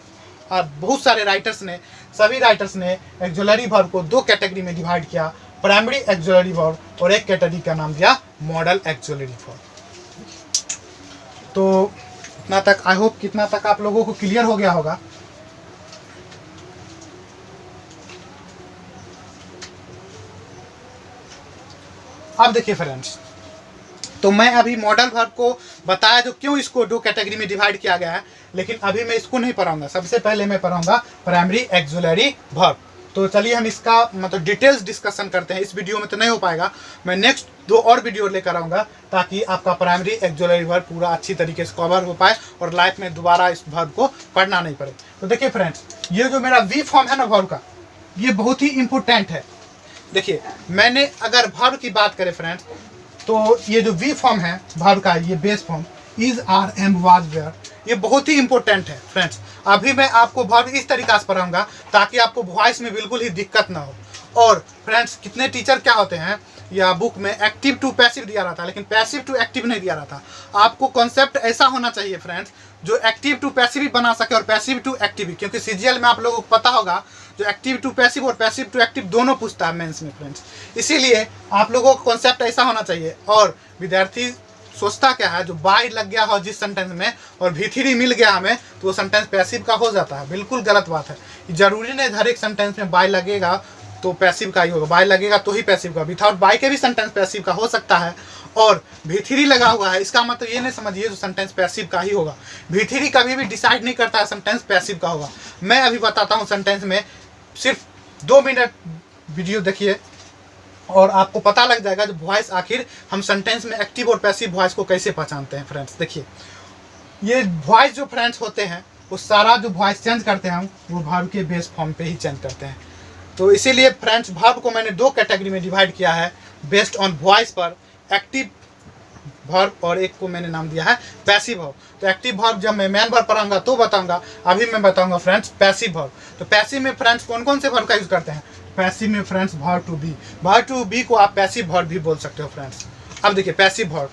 [SPEAKER 1] बहुत सारे राइटर्स ने, सभी राइटर्स ने एक्सुलरी वर्ब को दो कैटेगरी में डिवाइड किया, प्राइमरी एक्सुलरी वर्ब और एक कैटेगरी का नाम दिया मॉडल एक्सुलरी वर्ब। तो इतना तक आई होप कितना तक आप लोगों को क्लियर हो गया होगा। अब देखिए फ्रेंड्स, तो मैं अभी मॉडल वर्ब को बताया जो क्यों इसको दो कैटेगरी में डिवाइड किया गया है, लेकिन अभी मैं इसको नहीं पढ़ाऊंगा। सबसे पहले मैं पढ़ाऊंगा प्राइमरी एक्सुलरी वर्ब। तो चलिए हम इसका मतलब डिटेल्स डिस्कशन करते हैं। इस वीडियो में तो नहीं हो पाएगा, मैं नेक्स्ट 2 और वीडियो लेकर आऊँगा ताकि आपका प्राइमरी एक्सुलरी वर्ब पूरा अच्छी तरीके से कवर हो पाए और लाइफ में दोबारा इस वर्ब को पढ़ना नहीं पड़े। तो देखिए फ्रेंड्स, ये जो मेरा वी फॉर्म है ना वर्ब का, ये बहुत ही इंपॉर्टेंट है। देखिए मैंने अगर वर्ब की बात करें फ्रेंड्स, तो ये जो वी फॉर्म है वर्ब का, ये base form is, are, am, was, were, ये बहुत ही इंपॉर्टेंट है फ्रेंड्स। अभी मैं आपको वर्ब इस तरीका से पढ़ाऊंगा ताकि आपको वॉइस में बिल्कुल ही दिक्कत ना हो। और फ्रेंड्स कितने टीचर क्या होते हैं, या बुक में एक्टिव टू पैसिव दिया रहता है लेकिन पैसिव टू एक्टिव नहीं दिया रहता। आपको कॉन्सेप्ट ऐसा होना चाहिए फ्रेंड्स जो एक्टिव टू पैसिव भी बना सके और पैसिव टू एक्टिव भी, क्योंकि सीजीएल में आप लोगों को पता होगा जो एक्टिव टू पैसिव और पैसिव टू एक्टिव दोनों पूछता है मेंस में फ्रेंड्स। इसीलिए आप लोगों का कॉन्सेप्ट ऐसा होना चाहिए। और विद्यार्थी सोचता क्या है, जो बाय लग गया हो जिस सेंटेंस में और भी3 मिल गया हमें तो वो सेंटेंस पैसिव का हो जाता है। बिल्कुल गलत बात है। जरूरी नहीं हर एक सेंटेंस में बाय लगेगा तो पैसिव का ही होगा, बाय लगेगा तो ही पैसिव का। विदाउट बाय के भी सेंटेंस पैसिव का हो सकता है और भी3 लगा हुआ है, इसका मतलब ये नहीं समझिए जो सेंटेंस पैसिव का ही होगा। भी3 कभी भी डिसाइड नहीं करता है सेंटेंस पैसिव का होगा। मैं अभी बताता हूँ सेंटेंस में, सिर्फ 2 मिनट वीडियो देखिए और आपको पता लग जाएगा जो वॉइस आखिर हम सेंटेंस में एक्टिव और पैसिव वॉइस को कैसे पहचानते हैं फ्रेंड्स। देखिए ये वॉइस जो फ्रेंड्स होते हैं वो सारा जो वॉइस चेंज करते हैं हम वो वर्ब के बेस फॉर्म पे ही चेंज करते हैं। तो इसीलिए फ्रेंड्स वर्ब को मैंने 2 कैटेगरी में डिवाइड किया है बेस्ड ऑन वॉइस पर, एक्टिव वर्ब और एक को मैंने नाम दिया है पैसिव वर्ब। तो एक्टिव वर्ब जब मैं मेन वर्ब पढ़ाऊंगा तो बताऊंगा, अभी मैं बताऊंगा फ्रेंड्स पैसिव वर्ब। तो पैसिव में फ्रेंड्स कौन कौन से वर्ब का यूज करते हैं, पैसिव में friends verb to be, verb to be को आप पैसिव वर्ब भी बोल सकते हो फ्रेंड्स। अब देखिए पैसिव वर्ब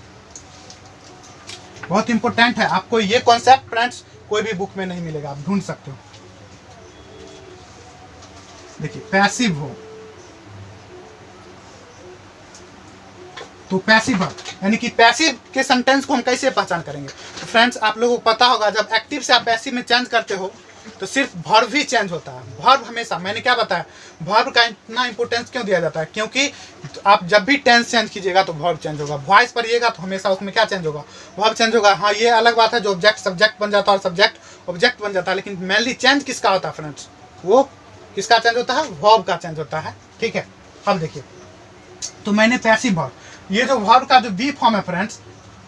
[SPEAKER 1] बहुत इंपॉर्टेंट है, आपको ये कॉन्सेप्ट फ्रेंड्स कोई भी बुक में नहीं मिलेगा, आप ढूंढ सकते हो। देखिए पैसिव हो तो पैसिव वर्ब यानी कि पैसिव के सेंटेंस को हम कैसे पहचान करेंगे। तो फ्रेंड्स आप लोगों को पता होगा जब एक्टिव से आप पैसिव में चेंज करते हो तो सिर्फ वर्ब ही चेंज होता है। वर्ब हमेशा, मैंने क्या बताया, वर्ब का इतना इंपॉर्टेंस क्यों दिया जाता है, क्योंकि आप जब भी टेंस चेंज कीजिएगा तो वर्ब चेंज होगा। वॉइस पढ़िएगा तो हमेशा उसमें क्या चेंज होगा, वर्ब चेंज होगा। हाँ ये अलग बात है जो ऑब्जेक्ट सब्जेक्ट बन जाता है और सब्जेक्ट ऑब्जेक्ट बन जाता है, लेकिन मेनली चेंज किसका होता है फ्रेंड्स, वो किसका चेंज होता है, वर्ब का चेंज होता है। ठीक है, अब देखिए तो मैंने पैसिव वर्ब, ये जो वर्ब का जो बी फॉर्म है फ्रेंड्स,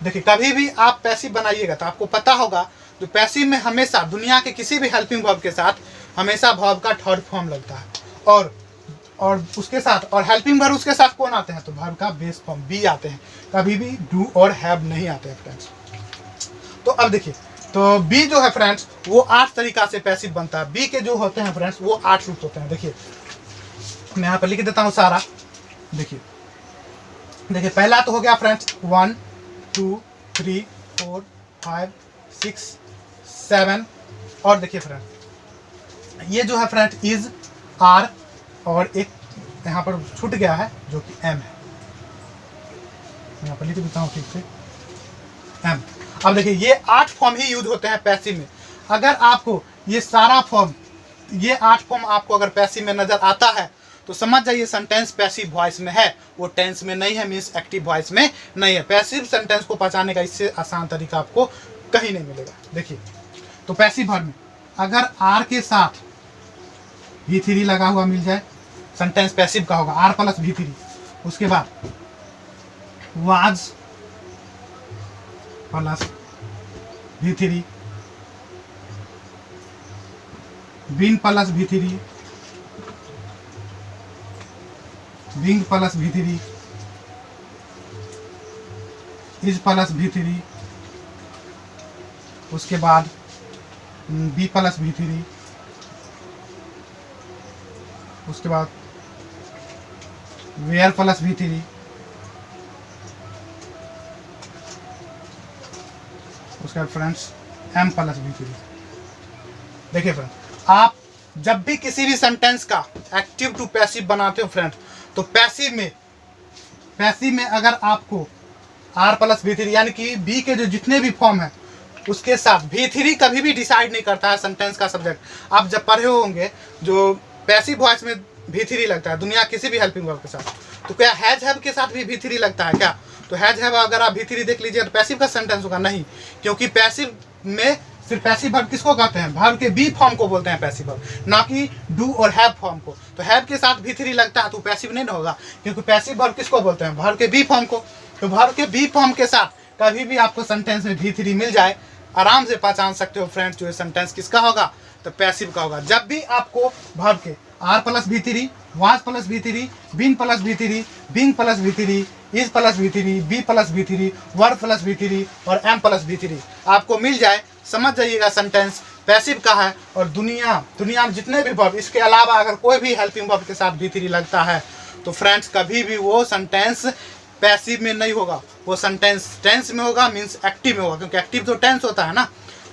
[SPEAKER 1] देखिए कभी भी आप पैसिव बनाइएगा तो आपको पता होगा जो पैसिव में हमेशा दुनिया के किसी भी हेल्पिंग वर्ब के साथ हमेशा वर्ब का थर्ड फॉर्म लगता है और उसके साथ और हेल्पिंग वर्ब उसके साथ कौन आते हैं, तो वर्ब का बेस फॉर्म बी आते हैं, कभी भी डू और हैव नहीं आते हैं फ्रेंड्स। तो अब देखिए तो बी जो है फ्रेंड्स वो 8 तरीका से पैसिव बनता है। बी के जो होते हैं फ्रेंड्स वो 8 रूप होते हैं। देखिए मैं यहाँ पर लिख देता हूँ सारा। देखिए पहला तो हो गया फ्रेंड्स 1 2 3 4 5 6 7 और देखिए फ्रेंड्स ये जो है फ्रेंड्स इज, आर और एक यहाँ पर छूट गया है जो कि एम है, यहाँ पर लिख देता हूँ ठीक से एम। अब देखिए ये 8 फॉर्म ही यूज होते हैं पैसिव में। अगर आपको ये सारा फॉर्म, ये 8 फॉर्म आपको अगर पैसिव में नजर आता है तो समझ जाइए सेंटेंस पैसिव वॉइस में है, वो टेंस में नहीं है, मीन्स एक्टिव वॉइस में नहीं है। पैसिव सेंटेंस को पहचानने का इससे आसान तरीका आपको कहीं नहीं मिलेगा। देखिए तो पैसिव वर्ब में अगर आर के साथ भी3 लगा हुआ मिल जाए सेंटेंस पैसिव का होगा, आर प्लस भी3। उसके बाद वाज प्लस भी3, बीन प्लस भी3, बिंग प्लस भी3, इज प्लस भी3, उसके बाद बी प्लस भी3, उसके बाद वेयर प्लस भी3, उसके बाद friends am plus V three. देखिए फ्रेंड, आप जब भी किसी भी सेंटेंस का एक्टिव टू पैसिव बनाते हो फ्रेंड, तो पैसिव में अगर आपको आर प्लस बी थ्री यानी कि बी के जो जितने भी फॉर्म है उसके साथ बी थ्री कभी भी डिसाइड नहीं करता है सेंटेंस का सब्जेक्ट। आप जब पढ़े होंगे जो पैसिव वॉइस में भी थ्री लगता है दुनिया किसी भी हेल्पिंग वर्ब के साथ, तो क्या हैज हैव के साथ भी थ्री लगता है क्या? तो हैज हैव अगर आप भी थ्री देख लीजिए तो पैसिव का सेंटेंस होगा नहीं, क्योंकि पैसिव में सिर्फ पैसिव वर्ब किसको कहते हैं? वर्ब के बी फॉर्म को बोलते हैं पैसिव वर्ब, ना कि डू और हैव फॉर्म को। तो हैव के साथ भी थ्री लगता है तो पैसिव नहीं ना होगा, क्योंकि पैसिव वर्ब किसको बोलते हैं? वर्ब के बी फॉर्म को। तो वर्ब के बी फॉर्म के साथ कभी भी आपको सेंटेंस में भी थ्री मिल जाए, आराम से पहचान सकते हो फ्रेंड्स जो ये सेंटेंस किसका होगा? तो पैसिव का होगा। जब भी आपको वर्ब के are plus V three, was plus V three, been plus V three, being plus V three, is plus V three, be plus V three, were plus V three और एम प्लस बी थ्री आपको मिल जाए, समझ जाइएगा सेंटेंस पैसिव का है। और दुनिया में जितने भी वर्ब, इसके अलावा अगर कोई भी हेल्पिंग वर्ब के साथ बी थ्री लगता है तो फ्रेंड्स कभी भी वो सेंटेंस पैसिव में नहीं होगा, वो सेंटेंस टेंस में होगा, मीन्स एक्टिव में होगा, क्योंकि एक्टिव तो टेंस होता है ना,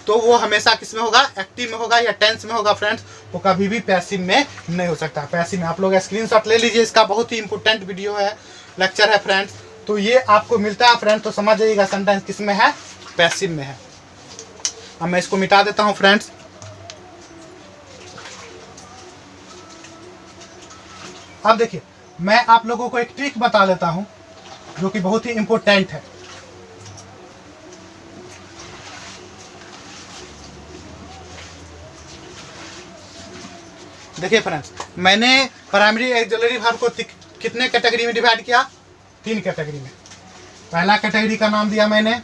[SPEAKER 1] तो वो हमेशा किस में होगा? एक्टिव में होगा या टेंस में होगा फ्रेंड्स। वो कभी भी पैसिव में नहीं हो सकता। पैसिव में आप लोग स्क्रीनशॉट ले लीजिए, इसका बहुत ही इंपॉर्टेंट वीडियो है, लेक्चर है फ्रेंड्स। तो ये आपको मिलता है फ्रेंड्स, तो समझ जाइएगा सेंटेंस किस में है? पैसिव में है। अब मैं इसको मिटा देता हूँ फ्रेंड्स। अब देखिए, मैं आप लोगों को एक ट्रिक बता देता हूँ जो कि बहुत ही इंपॉर्टेंट है। देखिए फ्रेंड्स, मैंने प्राइमरी एक्सिलरी वर्ब को कितने कैटेगरी में डिवाइड किया? 3 कैटेगरी में। पहला कैटेगरी का नाम दिया मैंने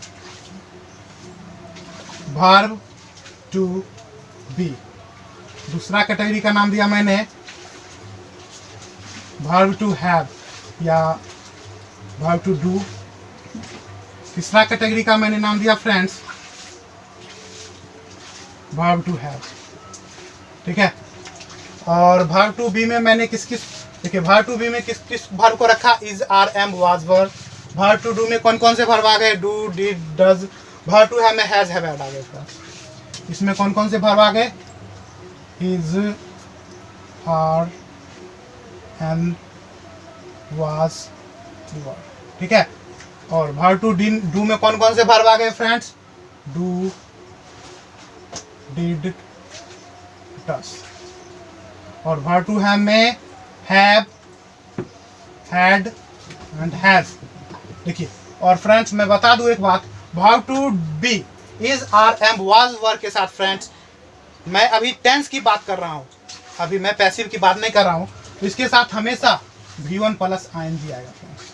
[SPEAKER 1] वर्ब टू बी, दूसरा कैटेगरी का नाम दिया मैंने वर्ब टू हैव या वर्ब टू डू, तीसरा कैटेगरी का मैंने नाम दिया फ्रेंड्स वर्ब टू हैव। ठीक है, और वर्ब टू बी में मैंने किस देखिए वर्ब टू बी में किस वर्ब को रखा? Is, are, am, was verb. Verb to do में कौन कौन से वर्ब आ गए? Do, did, does. Verb to have में हैज, हैव, हैड आ गए। इसमें कौन कौन से वर्ब आ गए? Is, are, am, was verb. ठीक है, और वर्ब टू डू में कौन कौन से वर्ब आ गए फ्रेंड्स? Do, did, does. और वर्ब टू हैव में हैव, हैड एंड हैज। देखिए, और फ्रेंड्स मैं बता दूं एक बात, verb to be is, are, am, was verb के साथ फ्रेंड्स मैं अभी टेंस की बात कर रहा हूं, अभी मैं पैसिव की बात नहीं कर रहा हूं। तो इसके साथ हमेशा V1 प्लस ING आएगा friends.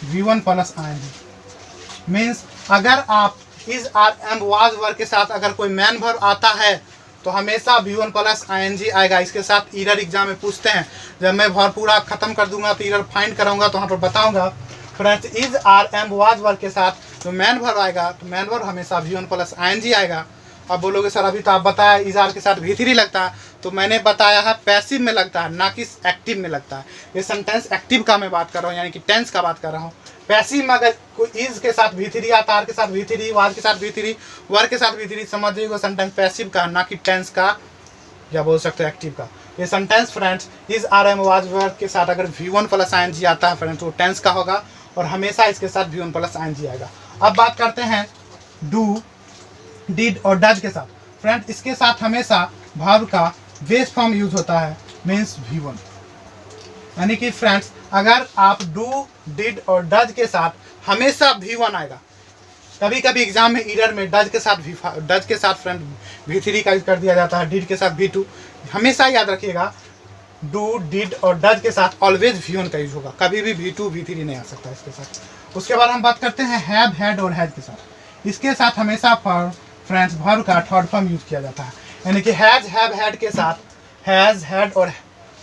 [SPEAKER 1] V1 plus ING means अगर आप is, are, am, was verb के साथ अगर कोई मैन वर्ब आता है तो हमेशा V1 प्लस ING आएगा। इसके साथ ईरर एग्जाम में पूछते हैं, जब मैं वर्ब पूरा खत्म कर दूंगा तो ईरर फाइंड कराऊंगा तो वहाँ पर बताऊंगा friends is, are, am, was verb के साथ जो मैन वर्ब आएगा तो मैन वर्ब हमेशा V1 प्लस ING आएगा। अब बोलोगे सर अभी तो आप बताया इज, आर के साथ V3 लगता है, तो मैंने बताया है पैसिव में लगता है ना कि एक्टिव में लगता है। ये सेंटेंस एक्टिव का मैं बात कर रहा हूँ, यानी कि टेंस का बात कर रहा हूँ। पैसिव में अगर कोई इज के साथ V3 आता, आर के साथ V3, वाज के साथ V3, वर्ब के साथ V3, समझ जाइएगा सेंटेंस पैसिव का ना कि टेंस का, या बोल सकते हो एक्टिव का। ये sentence friends is, are, am, was verb के साथ अगर V1 प्लस ING आता है फ्रेंड्स वो टेंस का होगा और हमेशा इसके साथ V1 प्लस ING आएगा। अब बात करते हैं डू, डिड और डज के साथ। फ्रेंड इसके साथ हमेशा वर्ब का बेस फॉर्म यूज होता है, मीन्स V1। यानी कि फ्रेंड्स अगर आप डू, डिड और डज के साथ हमेशा V1 आएगा। कभी कभी एग्जाम में ईरर में डज के साथ फ्रेंड V3 का यूज कर दिया जाता है, डिड के साथ V2। हमेशा याद रखिएगा डू, डिड और डज के साथ ऑलवेज V1 का यूज होगा, कभी भी V2, V3 नहीं आ सकता इसके साथ। उसके बाद हम बात करते हैं हैव, हैड और हैज के साथ। इसके साथ हमेशा फ्रेंड्स वर्ब का थर्ड फॉर्म यूज किया जाता है, यानी कि हैज, हैव, हैड के साथ हैज, हैड और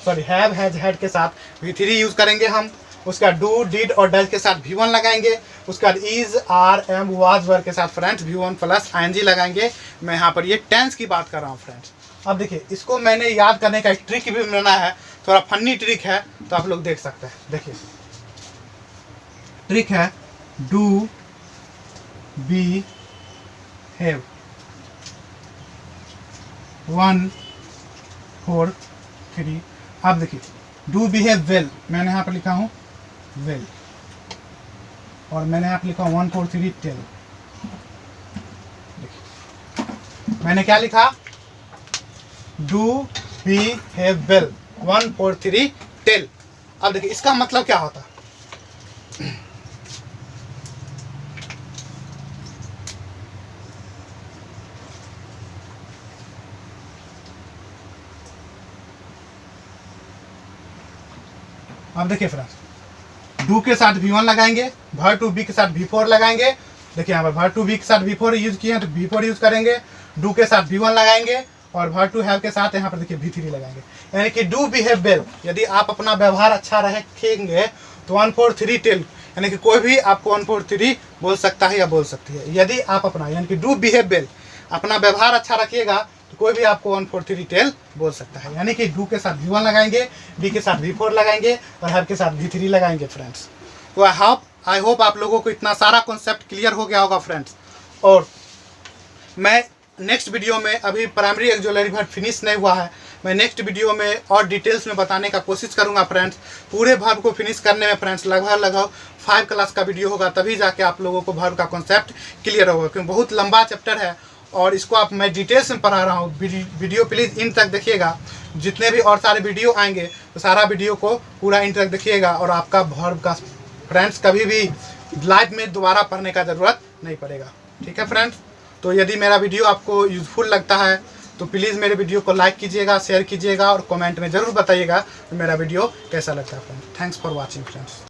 [SPEAKER 1] हैव, हैज, हैड के साथ V3 यूज करेंगे हम। उसका डू, डिड और डज के साथ V1 लगाएंगे। उसका is, are, am, was verb के साथ फ्रेंड्स V1 प्लस ING लगाएंगे। मैं यहाँ पर ये टेंस की बात कर रहा हूँ फ्रेंड्स। अब देखिए इसको मैंने याद करने का एक ट्रिक भी बनाना है, थोड़ा फनी ट्रिक है तो आप लोग देख सकते हैं। देखिए ट्रिक है डू, behave 1 4 3। अब देखिए डू बिहेव वेल, मैंने यहाँ पर लिखा हूँ वेल, और मैंने यहाँ पर लिखा 1 4 3 टेल। देखिए मैंने क्या लिखा, डू बिहेव वेल 1 4 3 टेल। अब देखिए इसका मतलब क्या होता है, अब देखिए फ्रेंड्स, डू के साथ V1 लगाएंगे, भर टू बी के साथ V4 लगाएंगे। देखिए यहाँ पर भर टू बी के साथ V4 यूज किए हैं तो V4 यूज करेंगे, डू के साथ V1 लगाएंगे, और भर टू हैव के साथ यहाँ पर देखिए V3 लगाएंगे। यानी कि डू बिहेव वेल, यदि आप अपना व्यवहार अच्छा रखेंगे तो 1 4 3 टेल, यानी कि कोई भी आपको 1 4 3 बोल सकता है या बोल सकती है। यदि आप अपना यानी कि डू बिहेव वेल, अपना व्यवहार अच्छा रखिएगा तो कोई भी आपको 1 4 3 टेल बोल सकता है। यानी कि डू के साथ V1 लगाएंगे, बी के साथ V4 लगाएंगे, और हैव के साथ V3 लगाएंगे फ्रेंड्स। तो आई होप आप लोगों को इतना सारा कॉन्सेप्ट क्लियर हो गया होगा फ्रेंड्स। और मैं नेक्स्ट वीडियो में, अभी प्राइमरी एक्सुलरी वर्ब फिनिश नहीं हुआ है, मैं नेक्स्ट वीडियो में और डिटेल्स में बताने का कोशिश करूंगा फ्रेंड्स। पूरे वर्ब को फिनिश करने में फ्रेंड्स लगभग 5 क्लास का वीडियो होगा, तभी जाके आप लोगों को वर्ब का कॉन्सेप्ट क्लियर होगा, क्योंकि बहुत लंबा चैप्टर है और इसको आप मैं डिटेल्स में पढ़ा रहा हूँ। वीडियो प्लीज़ इन तक देखिएगा, जितने भी और सारे वीडियो आएंगे तो सारा वीडियो को पूरा इन तक देखिएगा, और आपका वर्ब का फ्रेंड्स कभी भी लाइफ में दोबारा पढ़ने का ज़रूरत नहीं पड़ेगा। ठीक है फ्रेंड्स, तो यदि मेरा वीडियो आपको यूज़फुल लगता है तो प्लीज़ मेरे वीडियो को लाइक कीजिएगा, शेयर कीजिएगा, और कमेंट में ज़रूर बताइएगा कि मेरा वीडियो कैसा लगता है friends. Thanks for watching friends.